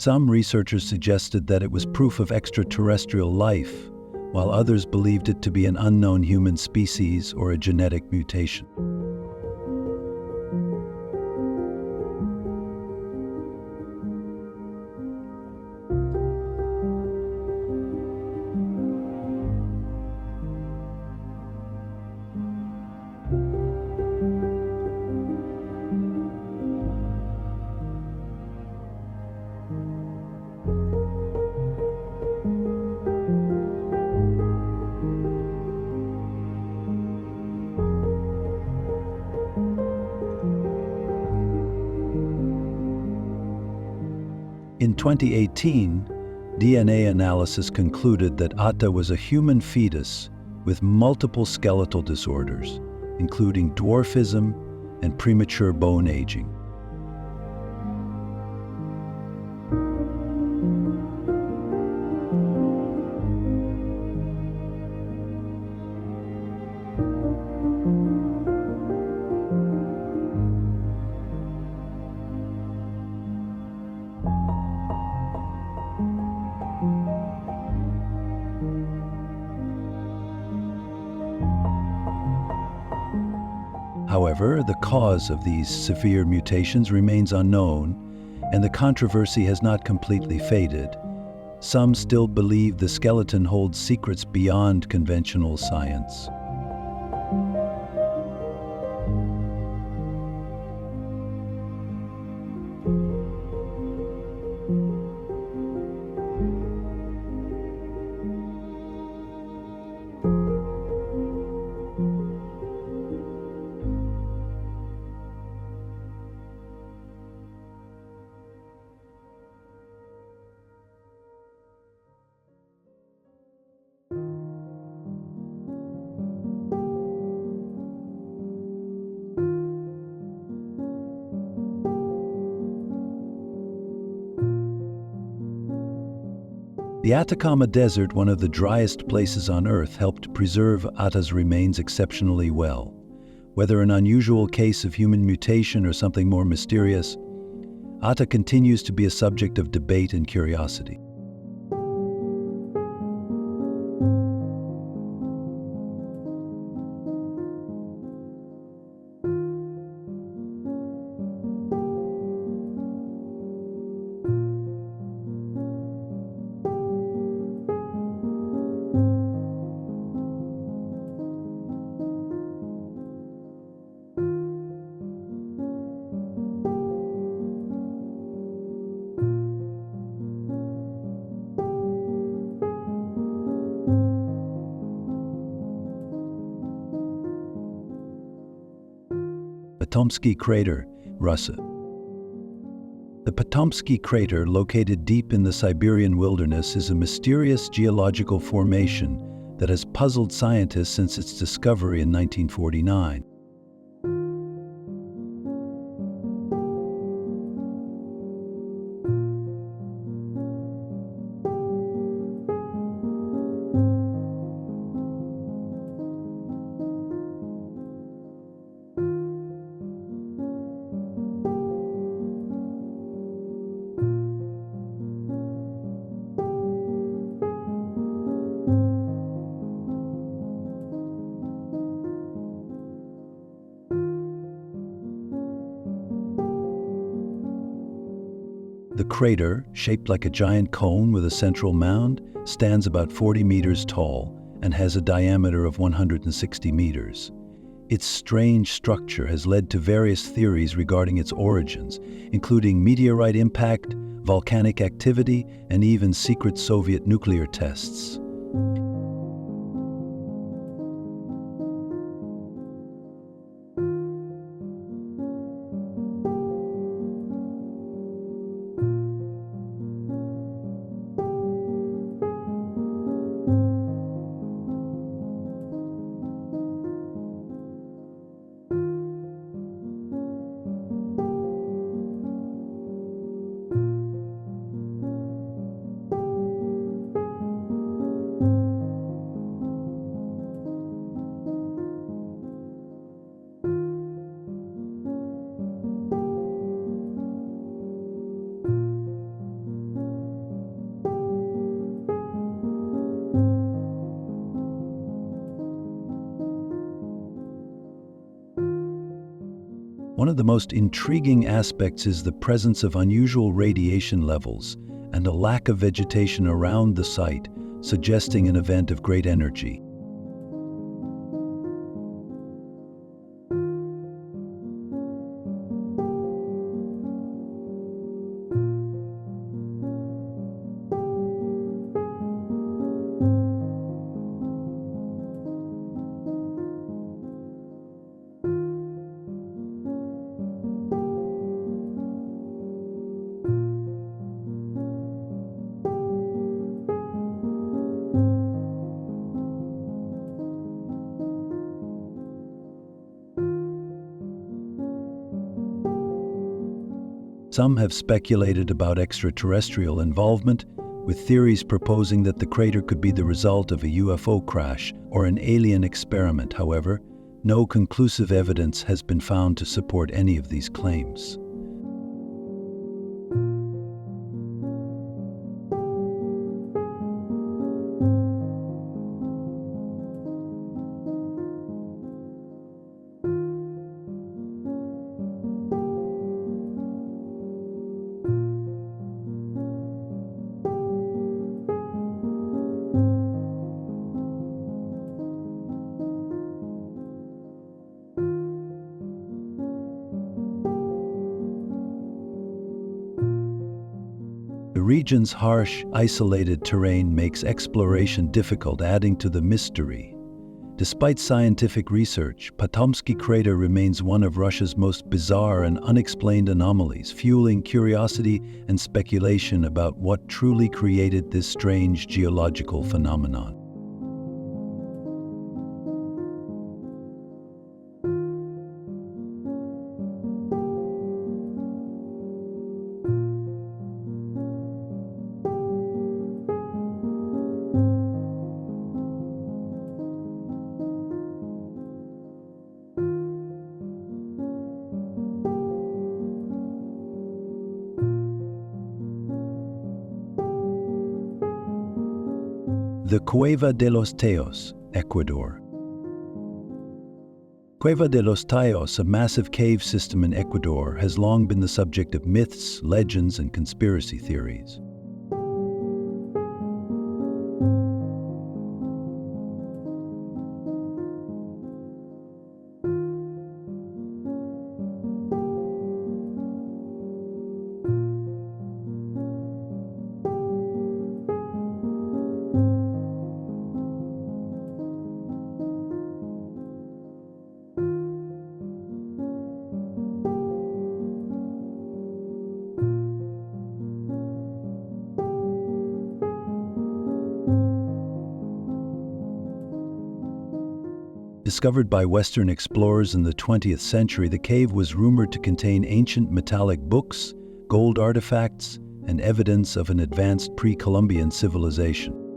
Some researchers suggested that it was proof of extraterrestrial life, while others believed it to be an unknown human species or a genetic mutation. In 2018, DNA analysis concluded that Ata was a human fetus with multiple skeletal disorders, including dwarfism and premature bone aging. However, the cause of these severe mutations remains unknown, and the controversy has not completely faded. Some still believe the skeleton holds secrets beyond conventional science. The Atacama Desert, one of the driest places on Earth, helped preserve Ata's remains exceptionally well. Whether an unusual case of human mutation or something more mysterious, Ata continues to be a subject of debate and curiosity. Patomskiy Crater, Russia. The Patomskiy Crater, located deep in the Siberian wilderness, is a mysterious geological formation that has puzzled scientists since its discovery in 1949. The crater, shaped like a giant cone with a central mound, stands about 40 meters tall and has a diameter of 160 meters. Its strange structure has led to various theories regarding its origins, including meteorite impact, volcanic activity, and even secret Soviet nuclear tests. One of the most intriguing aspects is the presence of unusual radiation levels and a lack of vegetation around the site, suggesting an event of great energy. Some have speculated about extraterrestrial involvement, with theories proposing that the crater could be the result of a UFO crash or an alien experiment. However, no conclusive evidence has been found to support any of these claims. region's harsh, isolated terrain makes exploration difficult, adding to the mystery. Despite scientific research, Patomskiy Crater remains one of Russia's most bizarre and unexplained anomalies, fueling curiosity and speculation about what truly created this strange geological phenomenon. The Cueva de los Teos, Ecuador. Cueva de los Teos, a massive cave system in Ecuador, has long been the subject of myths, legends, and conspiracy theories. Discovered by Western explorers in the 20th century, the cave was rumored to contain ancient metallic books, gold artifacts, and evidence of an advanced pre-Columbian civilization.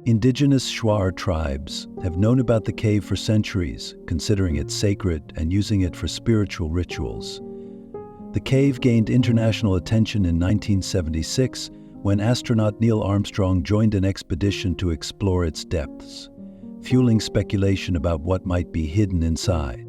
Indigenous Shuar tribes have known about the cave for centuries, considering it sacred and using it for spiritual rituals. The cave gained international attention in 1976 when astronaut Neil Armstrong joined an expedition to explore its depths, fueling speculation about what might be hidden inside.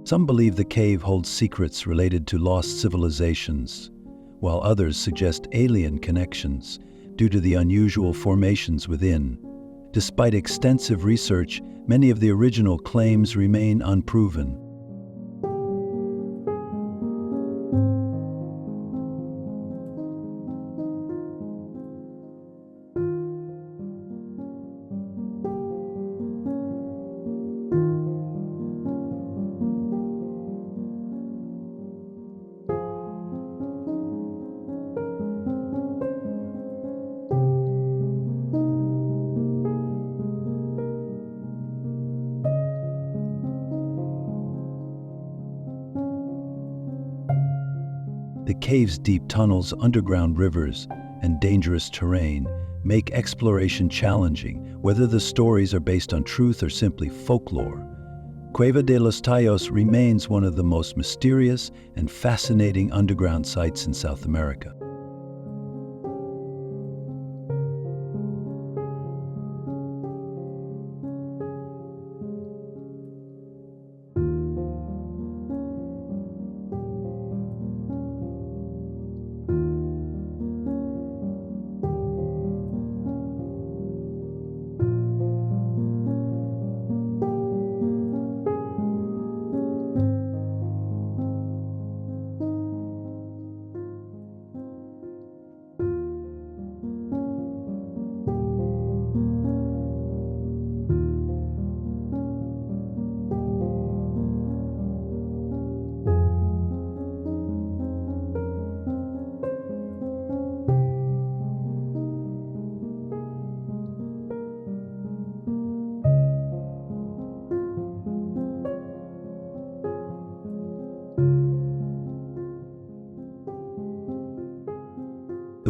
Some believe the cave holds secrets related to lost civilizations, while others suggest alien connections due to the unusual formations within. Despite extensive research, many of the original claims remain unproven. The cave's deep tunnels, underground rivers, and dangerous terrain make exploration challenging, whether the stories are based on truth or simply folklore. Cueva de los Teos remains one of the most mysterious and fascinating underground sites in South America.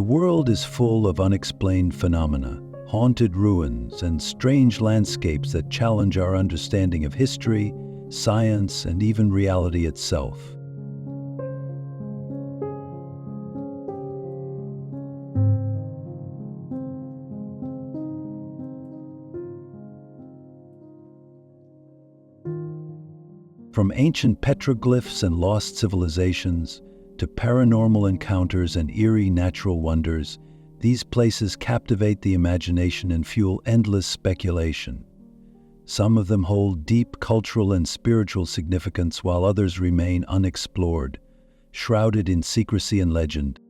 world is full of unexplained phenomena, haunted ruins, and strange landscapes that challenge our understanding of history, science, and even reality itself. From ancient petroglyphs and lost civilizations to paranormal encounters and eerie natural wonders, these places captivate the imagination and fuel endless speculation. Some of them hold deep cultural and spiritual significance, while others remain unexplored, shrouded in secrecy and legend.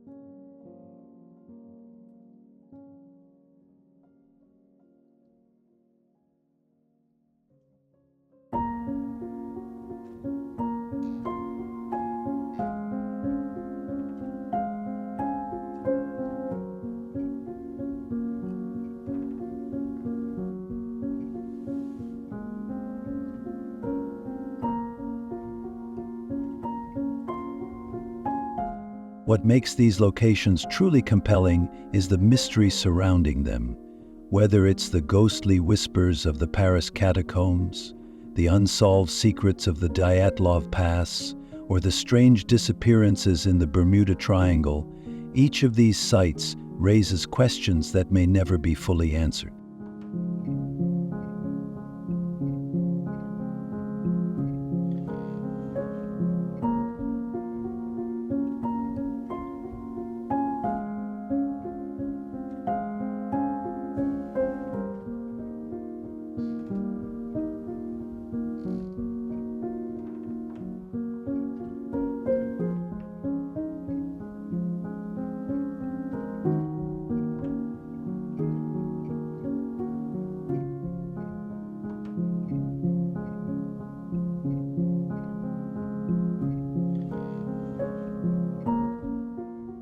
What makes these locations truly compelling is the mystery surrounding them. Whether it's the ghostly whispers of the Paris catacombs, the unsolved secrets of the Dyatlov Pass, or the strange disappearances in the Bermuda Triangle, each of these sites raises questions that may never be fully answered.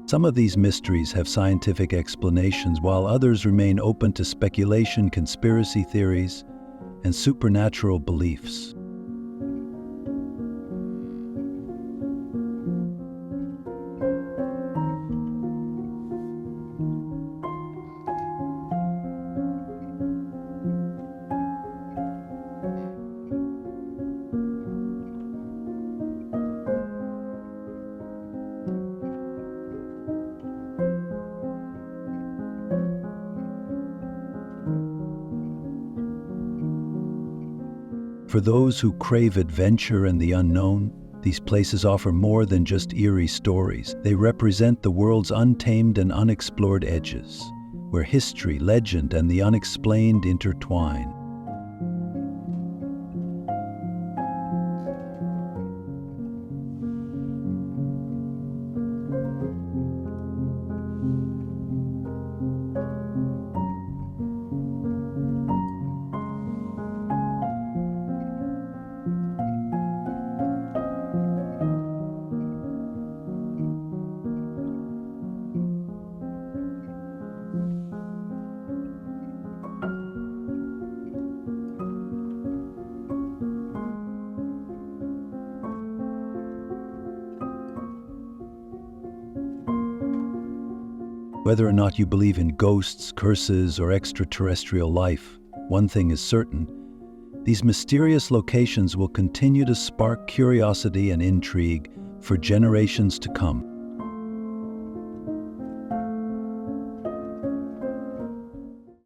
Some of these mysteries have scientific explanations, while others remain open to speculation, conspiracy theories, and supernatural beliefs. For those who crave adventure and the unknown, these places offer more than just eerie stories. They represent the world's untamed and unexplored edges, where history, legend, and the unexplained intertwine. Whether or not you believe in ghosts, curses, or extraterrestrial life, one thing is certain: these mysterious locations will continue to spark curiosity and intrigue for generations to come.